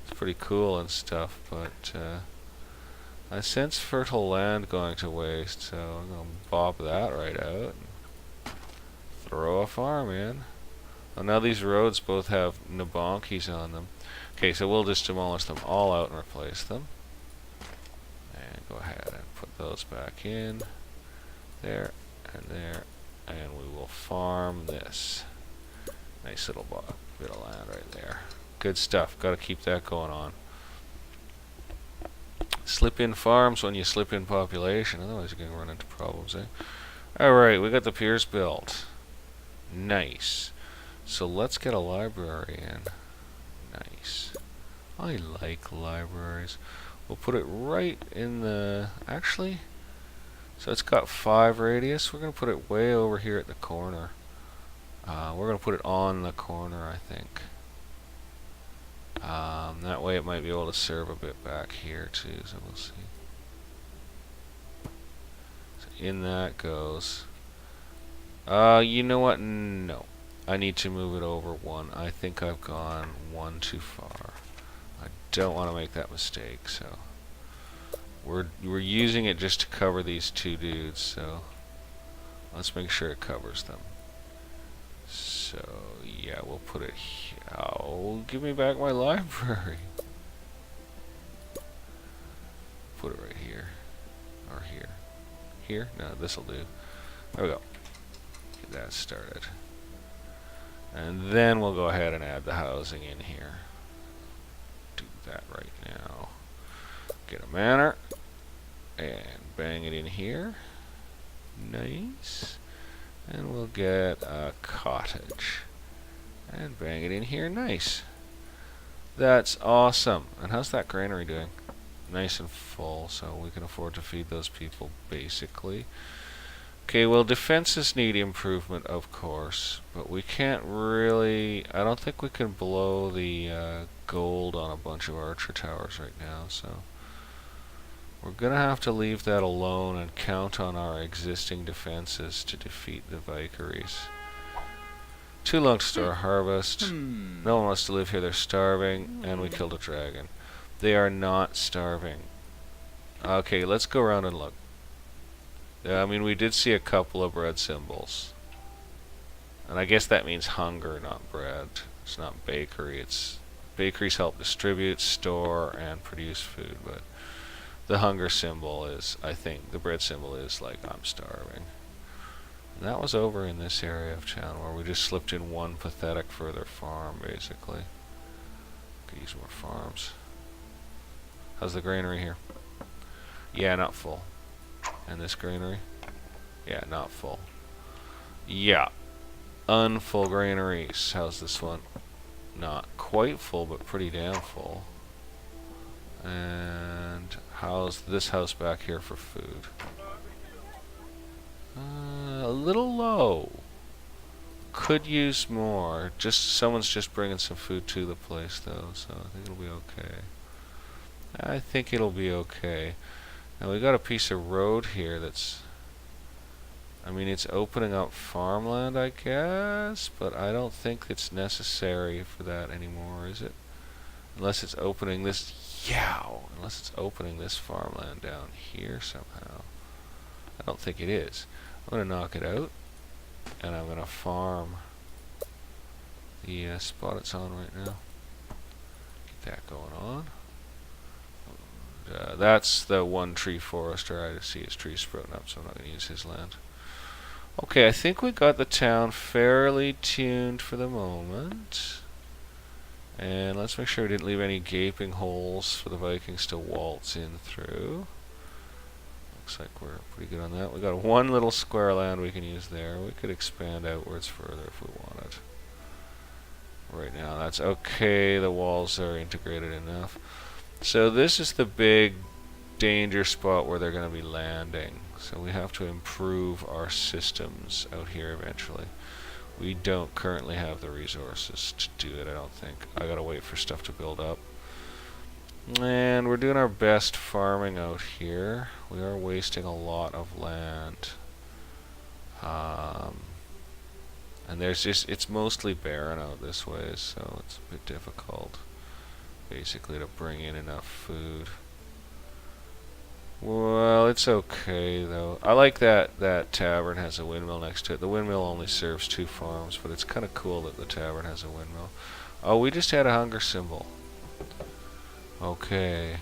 It's pretty cool and stuff, but I sense fertile land going to waste, so I'm gonna bop that right out. Throw a farm in. Well, now these roads both have nabonkis on them. Okay, so we'll just demolish them all out and replace them. And go ahead and put those back in. There and there. And we will farm this. Nice little bit of land right there. Good stuff. Got to keep that going on. Slip in farms when you slip in population. Otherwise you're going to run into problems, eh? Alright, we got the piers built. Nice. So let's get a library in. Nice. I like libraries. We'll put it right in the... Actually, so it's got 5 radius. We're going to put it way over here at the corner. We're going to put it on the corner, I think. That way it might be able to serve a bit back here too, so we'll see. So in that goes. You know what? No. I need to move it over 1. I think I've gone 1 too far. I don't want to make that mistake, so we're using it just to cover these 2 dudes, so let's make sure it covers them. So yeah, we'll put it here. Oh, give me back my library. Put it right here. Or here. Here? No, this'll do. There we go. Get that started. And then we'll go ahead and add the housing in here. that right now. Get a manor and bang it in here. Nice. And we'll get a cottage and bang it in here. Nice. That's awesome. And how's that granary doing? Nice and full, so we can afford to feed those people, basically. Okay, well, defenses need improvement, of course, but we can't really... I don't think we can blow the gold on a bunch of archer towers right now, so... We're going to have to leave that alone and count on our existing defenses to defeat the Valkyries. Too long to store a harvest. No one wants to live here, they're starving, and we killed a dragon. They are not starving. Okay, let's go around and look. I mean, we did see a couple of bread symbols. And I guess that means hunger, not bread. It's not bakery. It's bakeries help distribute, store, and produce food. But the hunger symbol is, I think, the bread symbol is like, I'm starving. And that was over in this area of town where we just slipped in one pathetic further farm, basically. Could use more farms. How's the granary here? Yeah, not full. And this granary? Yeah, not full. Yeah. Unfull granaries. How's this one? Not quite full, but pretty damn full. And how's this house back here for food? A little low. Could use more. Someone's just bringing some food to the place, though, so I think it'll be okay. I think it'll be okay. Now we got a piece of road here that's... I mean, it's opening up farmland, I guess, but I don't think it's necessary for that anymore, is it? Unless it's opening this... Yow! Unless it's opening this farmland down here somehow. I don't think it is. I'm going to knock it out, and I'm going to farm the spot it's on right now. Get that going on. That's the one tree forester. I see his trees sprouting up, so I'm not going to use his land. Okay, I think we got the town fairly tuned for the moment. And let's make sure we didn't leave any gaping holes for the Vikings to waltz in through. Looks like we're pretty good on that. We got one little square land we can use there. We could expand outwards further if we wanted. Right now, that's okay. The walls are integrated enough. So this is the big danger spot where they're going to be landing. So we have to improve our systems out here eventually. We don't currently have the resources to do it, I don't think. I gotta wait for stuff to build up. And we're doing our best farming out here. We are wasting a lot of land. And there's it's mostly barren out this way, so it's a bit difficult, basically, to bring in enough food. Well, it's okay, though. I like that tavern has a windmill next to it. The windmill only serves 2 farms, but it's kind of cool that the tavern has a windmill. Oh, we just had a hunger symbol. Okay.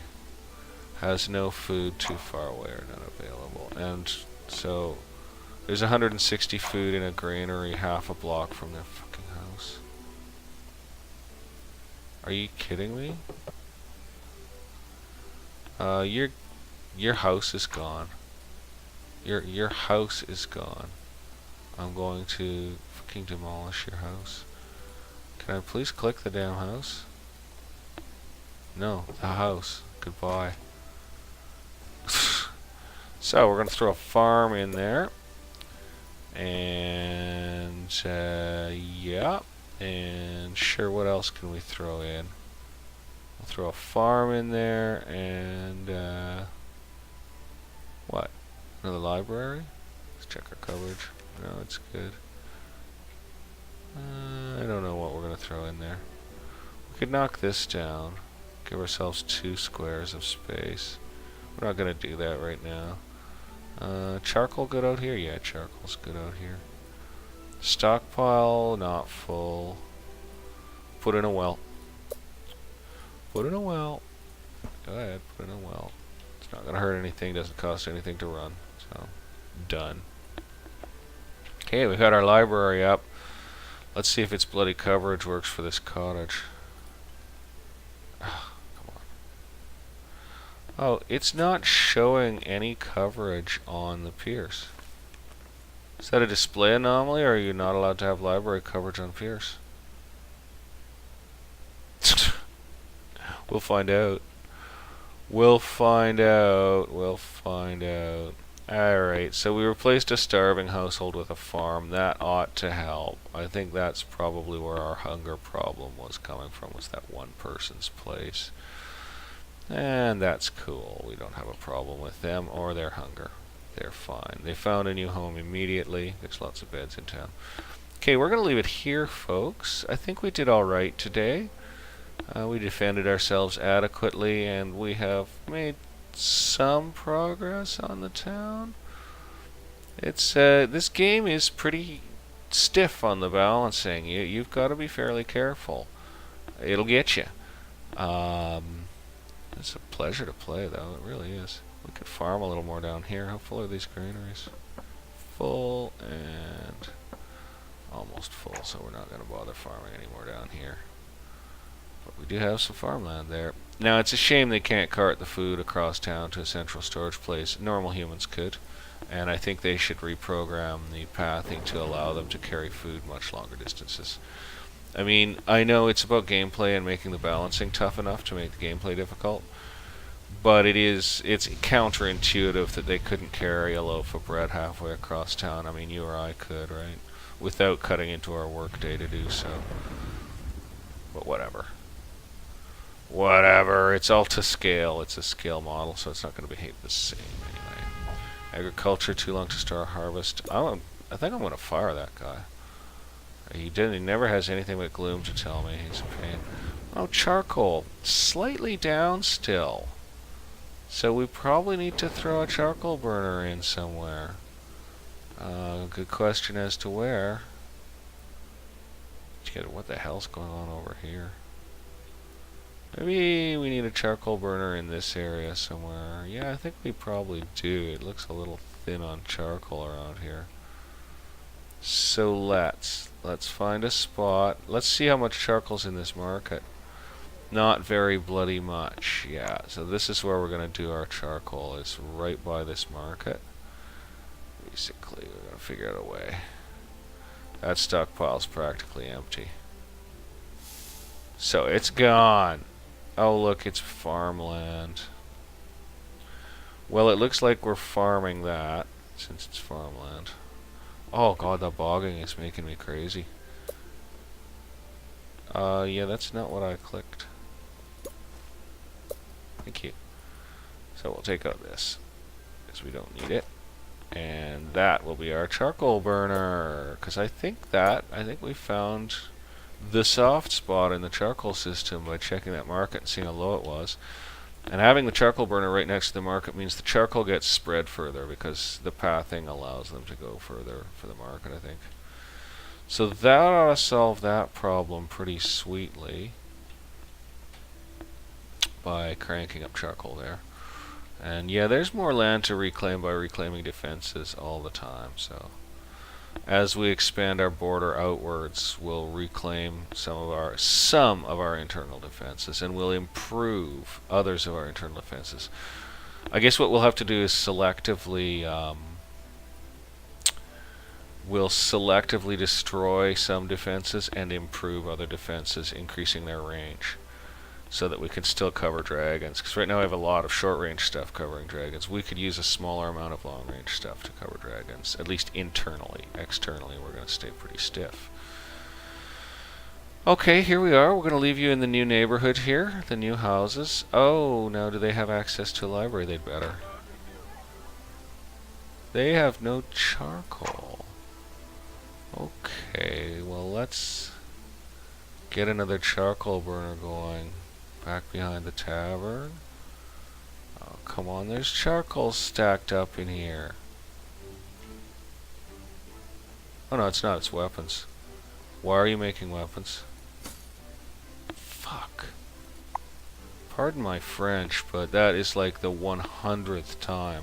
Has no food too far away or not available. And so, there's 160 food in a granary half a block from their fucking house. Are you kidding me? Your house is gone. Your house is gone. I'm going to fucking demolish your house. Can I please click the damn house? No, the house. Goodbye. So we're gonna throw a farm in there. And yeah. And sure, what else can we throw in? We'll throw a farm in there and what? Another library? Let's check our coverage. No, it's good. I don't know what we're going to throw in there. We could knock this down. Give ourselves 2 squares of space. We're not going to do that right now. Charcoal good out here? Yeah, charcoal's good out here. Stockpile, not full. Put in a well. Put in a well. Go ahead, put in a well. It's not going to hurt anything, doesn't cost anything to run. So, done. Okay, we've got our library up. Let's see if its bloody coverage works for this cottage. Come Oh, it's not showing any coverage on the Pierce. Is that a display anomaly, or are you not allowed to have library coverage on Pierce? We'll find out. We'll find out. We'll find out. Alright, so we replaced a starving household with a farm. That ought to help. I think that's probably where our hunger problem was coming from, was that one person's place. And that's cool. We don't have a problem with them or their hunger. They're fine. They found a new home immediately. There's lots of beds in town. Okay, we're going to leave it here, folks. I think we did alright today. We defended ourselves adequately, and we have made some progress on the town. It's this game is pretty stiff on the balancing. You've got to be fairly careful. It'll get you. It's a pleasure to play, though. It really is. We could farm a little more down here. How full are these granaries? Full and almost full, so we're not going to bother farming anymore down here. But we do have some farmland there. Now, it's a shame they can't cart the food across town to a central storage place. Normal humans could. And I think they should reprogram the pathing to allow them to carry food much longer distances. I mean, I know it's about gameplay and making the balancing tough enough to make the gameplay difficult, but it's counterintuitive that they couldn't carry a loaf of bread halfway across town. I mean, you or I could, right? Without cutting into our workday to do so. But whatever. Whatever. It's all to scale. It's a scale model, so it's not going to behave the same anyway. Agriculture, too long to store a harvest. I think I'm going to fire that guy. He never has anything but gloom to tell me. He's a pain. Oh, charcoal. Slightly down still. So we probably need to throw a charcoal burner in somewhere. Good question as to where. What the hell's going on over here? Maybe we need a charcoal burner in this area somewhere. Yeah, I think we probably do. It looks a little thin on charcoal around here. So let's find a spot. Let's see how much charcoal's in this market. Not very bloody much. Yeah, so this is where we're going to do our charcoal. It's right by this market. Basically, we're going to figure out a way. That stockpile's practically empty. So it's gone. Oh, look, it's farmland. Well, it looks like we're farming that, since it's farmland. Oh god, the bogging is making me crazy. Yeah, that's not what I clicked. Thank you. So we'll take out this, because we don't need it. And that will be our charcoal burner. Because I think we found the soft spot in the charcoal system by checking that market and seeing how low it was. And having the charcoal burner right next to the market means the charcoal gets spread further because the pathing allows them to go further for the market, I think. So that ought to solve that problem pretty sweetly by cranking up charcoal there. And yeah, there's more land to reclaim by reclaiming defenses all the time. So as we expand our border outwards, we'll reclaim some of our internal defenses, and we'll improve others of our internal defenses. I guess what we'll have to do is selectively destroy some defenses and improve other defenses, increasing their range, so that we can still cover dragons. Because right now I have a lot of short-range stuff covering dragons. We could use a smaller amount of long-range stuff to cover dragons, at least internally. Externally, we're going to stay pretty stiff. Okay, here we are. We're going to leave you in the new neighborhood here, the new houses. Oh, now do they have access to a library? They'd better. They have no charcoal. Okay, well, let's get another charcoal burner going. Back behind the tavern. Oh, come on, there's charcoal stacked up in here. Oh no, it's not, it's weapons. Why are you making weapons? Fuck. Pardon my French, but that is like the 100th time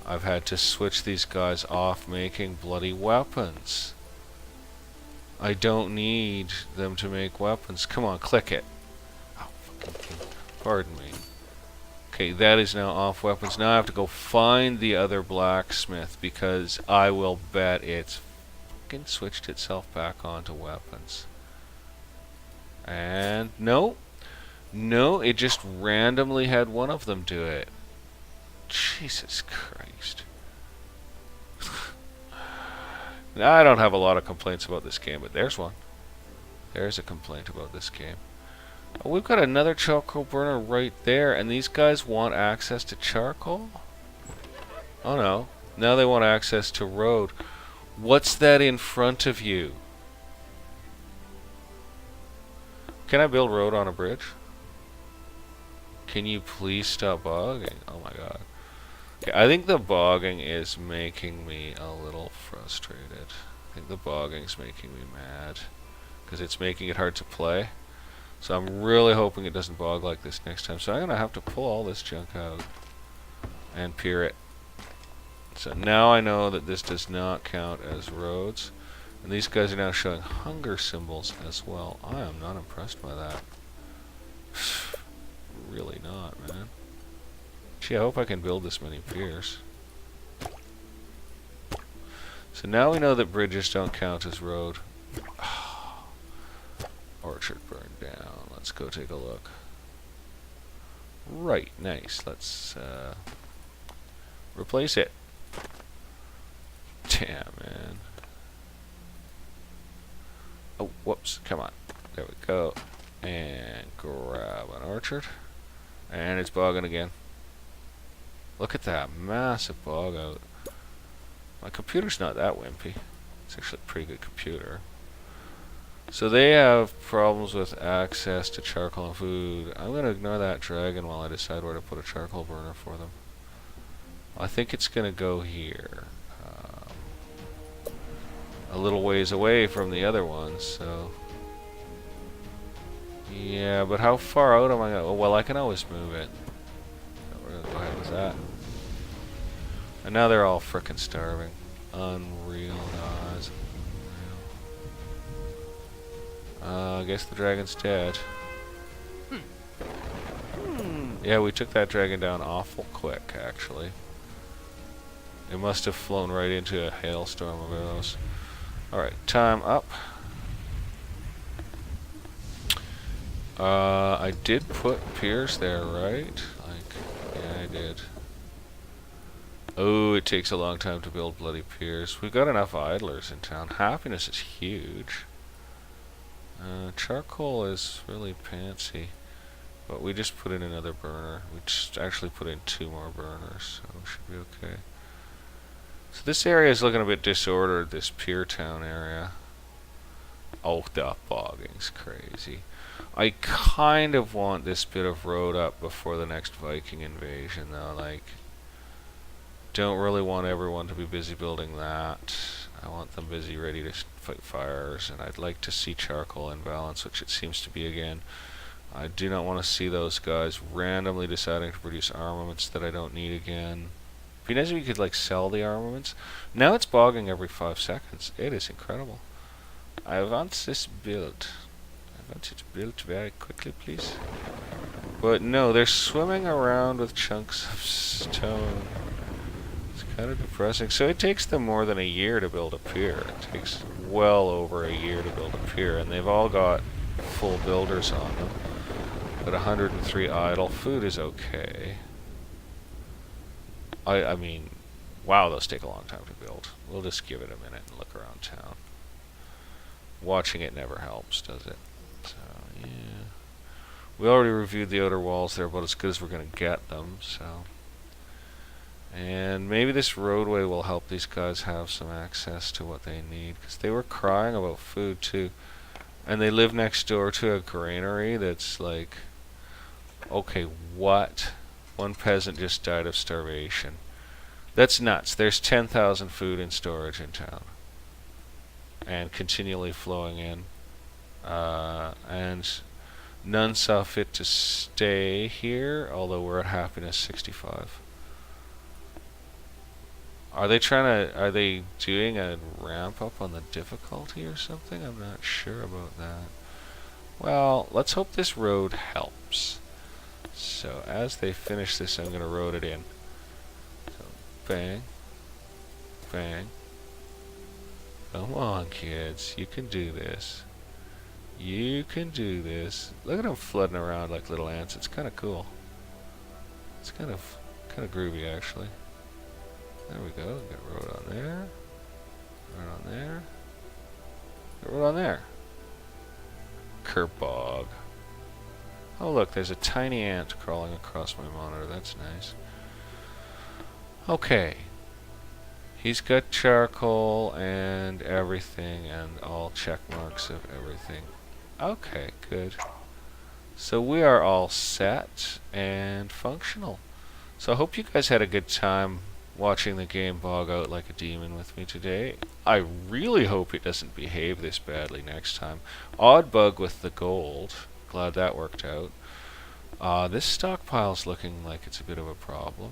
I've had to switch these guys off making bloody weapons. I don't need them to make weapons. Come on, click it. Oh, fucking king. Pardon me. Okay, that is now off weapons. Now I have to go find the other blacksmith because I will bet it's fucking switched itself back onto weapons. And no, it just randomly had one of them do it. Jesus Christ. Now, I don't have a lot of complaints about this game, but there's one. There's a complaint about this game. Oh, we've got another charcoal burner right there, and these guys want access to charcoal? Oh no. Now they want access to road. What's that in front of you? Can I build road on a bridge? Can you please stop bogging? Oh my god. Okay, I think the bogging is making me a little frustrated. I think the bogging's making me mad. Because it's making it hard to play. So I'm really hoping it doesn't bog like this next time. So I'm going to have to pull all this junk out. And pier it. So now I know that this does not count as roads. And these guys are now showing hunger symbols as well. I am not impressed by that. Really not, man. Gee, I hope I can build this many piers. So now we know that bridges don't count as road. Orchard burned down. Let's go take a look. Right, nice. Let's replace it. Damn, man. Oh, whoops. Come on. There we go. And grab an orchard. And it's bogging again. Look at that massive bog out. My computer's not that wimpy. It's actually a pretty good computer. So they have problems with access to charcoal and food. I'm going to ignore that dragon while I decide where to put a charcoal burner for them. I think it's going to go here. A little ways away from the other ones, so... Yeah, but how far out am I going to... Oh, well, I can always move it. So we're going to go ahead with that. And now they're all frickin' starving. Unreal, guys. I guess the dragon's dead. Yeah, we took that dragon down awful quick, actually. It must have flown right into a hailstorm of arrows. Alright, time up. I did put piers there, right? Yeah, I did. Oh, it takes a long time to build bloody piers. We've got enough idlers in town. Happiness is huge. Charcoal is really pantsy. But we just put in another burner. We just actually put in 2 more burners, so we should be okay. So this area is looking a bit disordered, this Pier Town area. Oh, the bogging's crazy. I kind of want this bit of road up before the next Viking invasion, though. Like, don't really want everyone to be busy building that. I want them busy, ready to fight fires, and I'd like to see charcoal in balance, which it seems to be again. I do not want to see those guys randomly deciding to produce armaments that I don't need again. It'd be nice if you could, like, sell the armaments. Now it's bogging every 5 seconds. It is incredible. I want this built. I want it built very quickly, please. But no, they're swimming around with chunks of stone. It's kind of depressing. So it takes them more than a year to build a pier. It takes well over a year to build a pier, and they've all got full builders on them. But 103 idle. Food is okay. I mean, wow, those take a long time to build. We'll just give it a minute and look around town. Watching it never helps, does it? So, yeah. We already reviewed the outer walls. They're about as good as we're going to get them, so... And maybe this roadway will help these guys have some access to what they need, because they were crying about food, too. And they live next door to a granary that's like... Okay, what? One peasant just died of starvation. That's nuts. There's 10,000 food in storage in town. And continually flowing in. And none saw fit to stay here, although we're at happiness 65. Are they doing a ramp up on the difficulty or something? I'm not sure about that. Well, let's hope this road helps. So as they finish this, I'm going to road it in. So bang, bang. Come on, kids. You can do this. You can do this. Look at them flooding around like little ants. It's kind of cool. It's kind of groovy, actually. There we go. Get a road on there. Road on there. Get a road on there. Kerbog. Oh, look. There's a tiny ant crawling across my monitor. That's nice. Okay. He's got charcoal and everything and all check marks of everything. Okay, good. So we are all set and functional. So I hope you guys had a good time watching the game bog out like a demon with me today. I really hope it doesn't behave this badly next time. Odd bug with the gold. Glad that worked out. This stockpile's looking like it's a bit of a problem.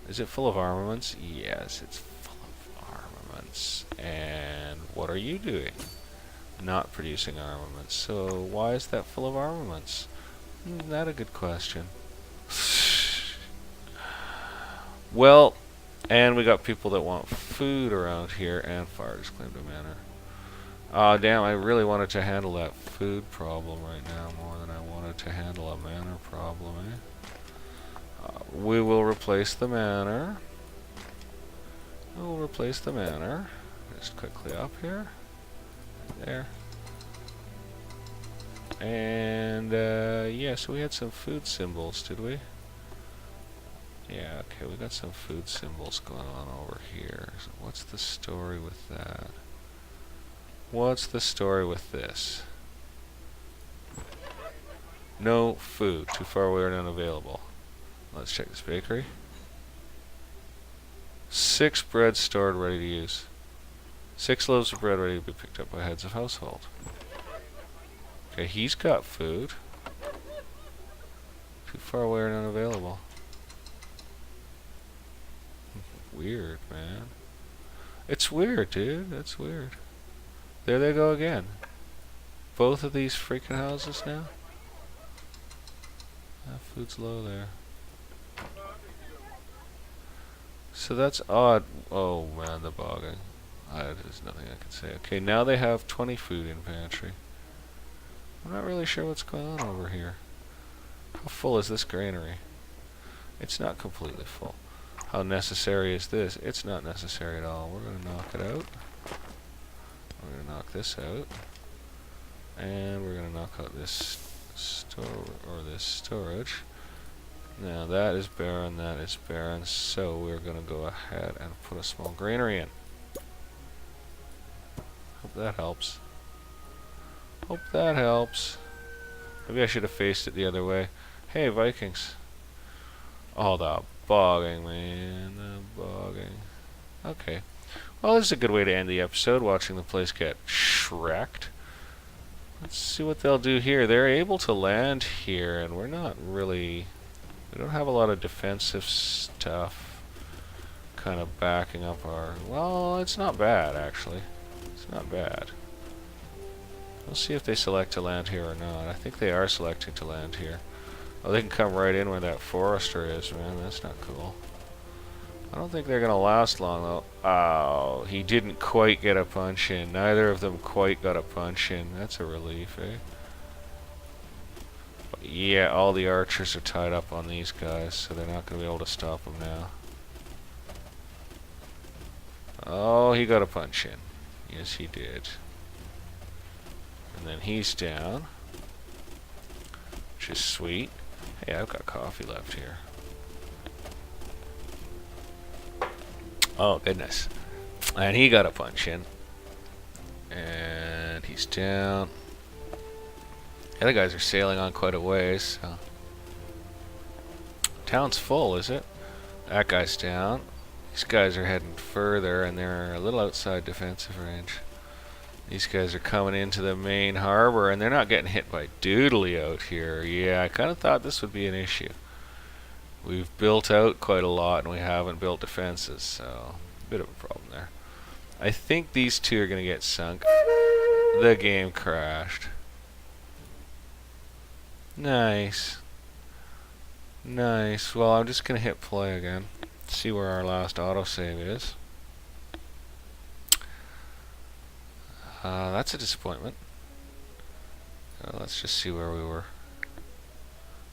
Is it full of armaments? Yes, it's full of armaments. And what are you doing? Not producing armaments. So why is that full of armaments? Not a good question. Well, and we got people that want food around here, and fires claimed a manor. Damn, I really wanted to handle that food problem right now more than I wanted to handle a manor problem, eh? We will replace the manor. We'll replace the manor. Just quickly up here. There. And, yeah, so we had some food symbols, did we? Yeah, okay, we got some food symbols going on over here. So what's the story with that? What's the story with this? No food. Too far away or unavailable. Let's check this bakery. 6 bread stored ready to use. 6 loaves of bread ready to be picked up by heads of household. Okay, he's got food. Too far away or unavailable. Weird, man. It's weird, dude. That's weird. There they go again. Both of these freaking houses now. That food's low there. So that's odd. Oh man, the bogging. There's nothing I can say. Okay, now they have 20 food in pantry. I'm not really sure what's going on over here. How full is this granary? It's not completely full. How necessary is this? It's not necessary at all. We're going to knock it out. We're going to knock this out. And we're going to knock out this this storage. Now that is barren, that is barren, so we're going to go ahead and put a small granary in. Hope that helps. Hope that helps. Maybe I should have faced it the other way. Hey, Vikings. Oh, the bogging, man. The bogging. Okay. Well, this is a good way to end the episode, watching the place get shreked. Let's see what they'll do here. They're able to land here, and we're not really... We don't have a lot of defensive stuff kind of backing up our... Well, it's not bad, actually. It's not bad. We'll see if they select to land here or not. I think they are selecting to land here. Oh, they can come right in where that forester is, man. That's not cool. I don't think they're going to last long, though. Oh, he didn't quite get a punch in. Neither of them quite got a punch in. That's a relief, eh? But yeah, all the archers are tied up on these guys, so they're not going to be able to stop them now. Oh, he got a punch in. Yes, he did. And then he's down, which is sweet. Hey, I've got coffee left here. Oh, goodness. And he got a punch in. And he's down. The other guys are sailing on quite a ways. So. Town's full, is it? That guy's down. These guys are heading further, and they're a little outside defensive range. These guys are coming into the main harbor, and they're not getting hit by Doodly out here. Yeah, I kind of thought this would be an issue. We've built out quite a lot, and we haven't built defenses, so a bit of a problem there. I think these two are going to get sunk. The game crashed. Nice. Nice. Well, I'm just going to hit play again. See where our last autosave is. That's a disappointment. Let's just see where we were.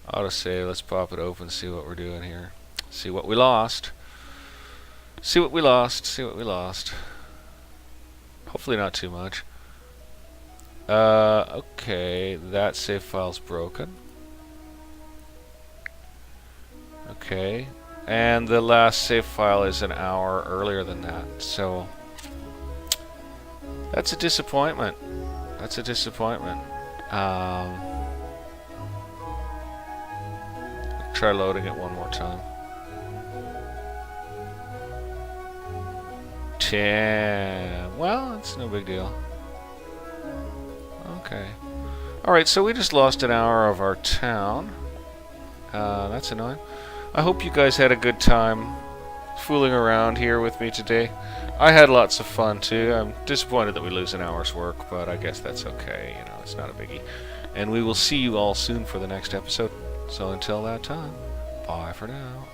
Autosave, let's pop it open, see what we're doing here. See what we lost. See what we lost. See what we lost. Hopefully not too much. Okay, that save file's broken. Okay, and the last save file is an hour earlier than that, so that's a disappointment. That's a disappointment. Try loading it one more time. 10. Well, it's no big deal. Okay. Alright, so we just lost an hour of our town. That's annoying. I hope you guys had a good time fooling around here with me today. I had lots of fun too. I'm disappointed that we lose an hour's work, but I guess that's okay. You know, it's not a biggie. And we will see you all soon for the next episode. So until that time, bye for now.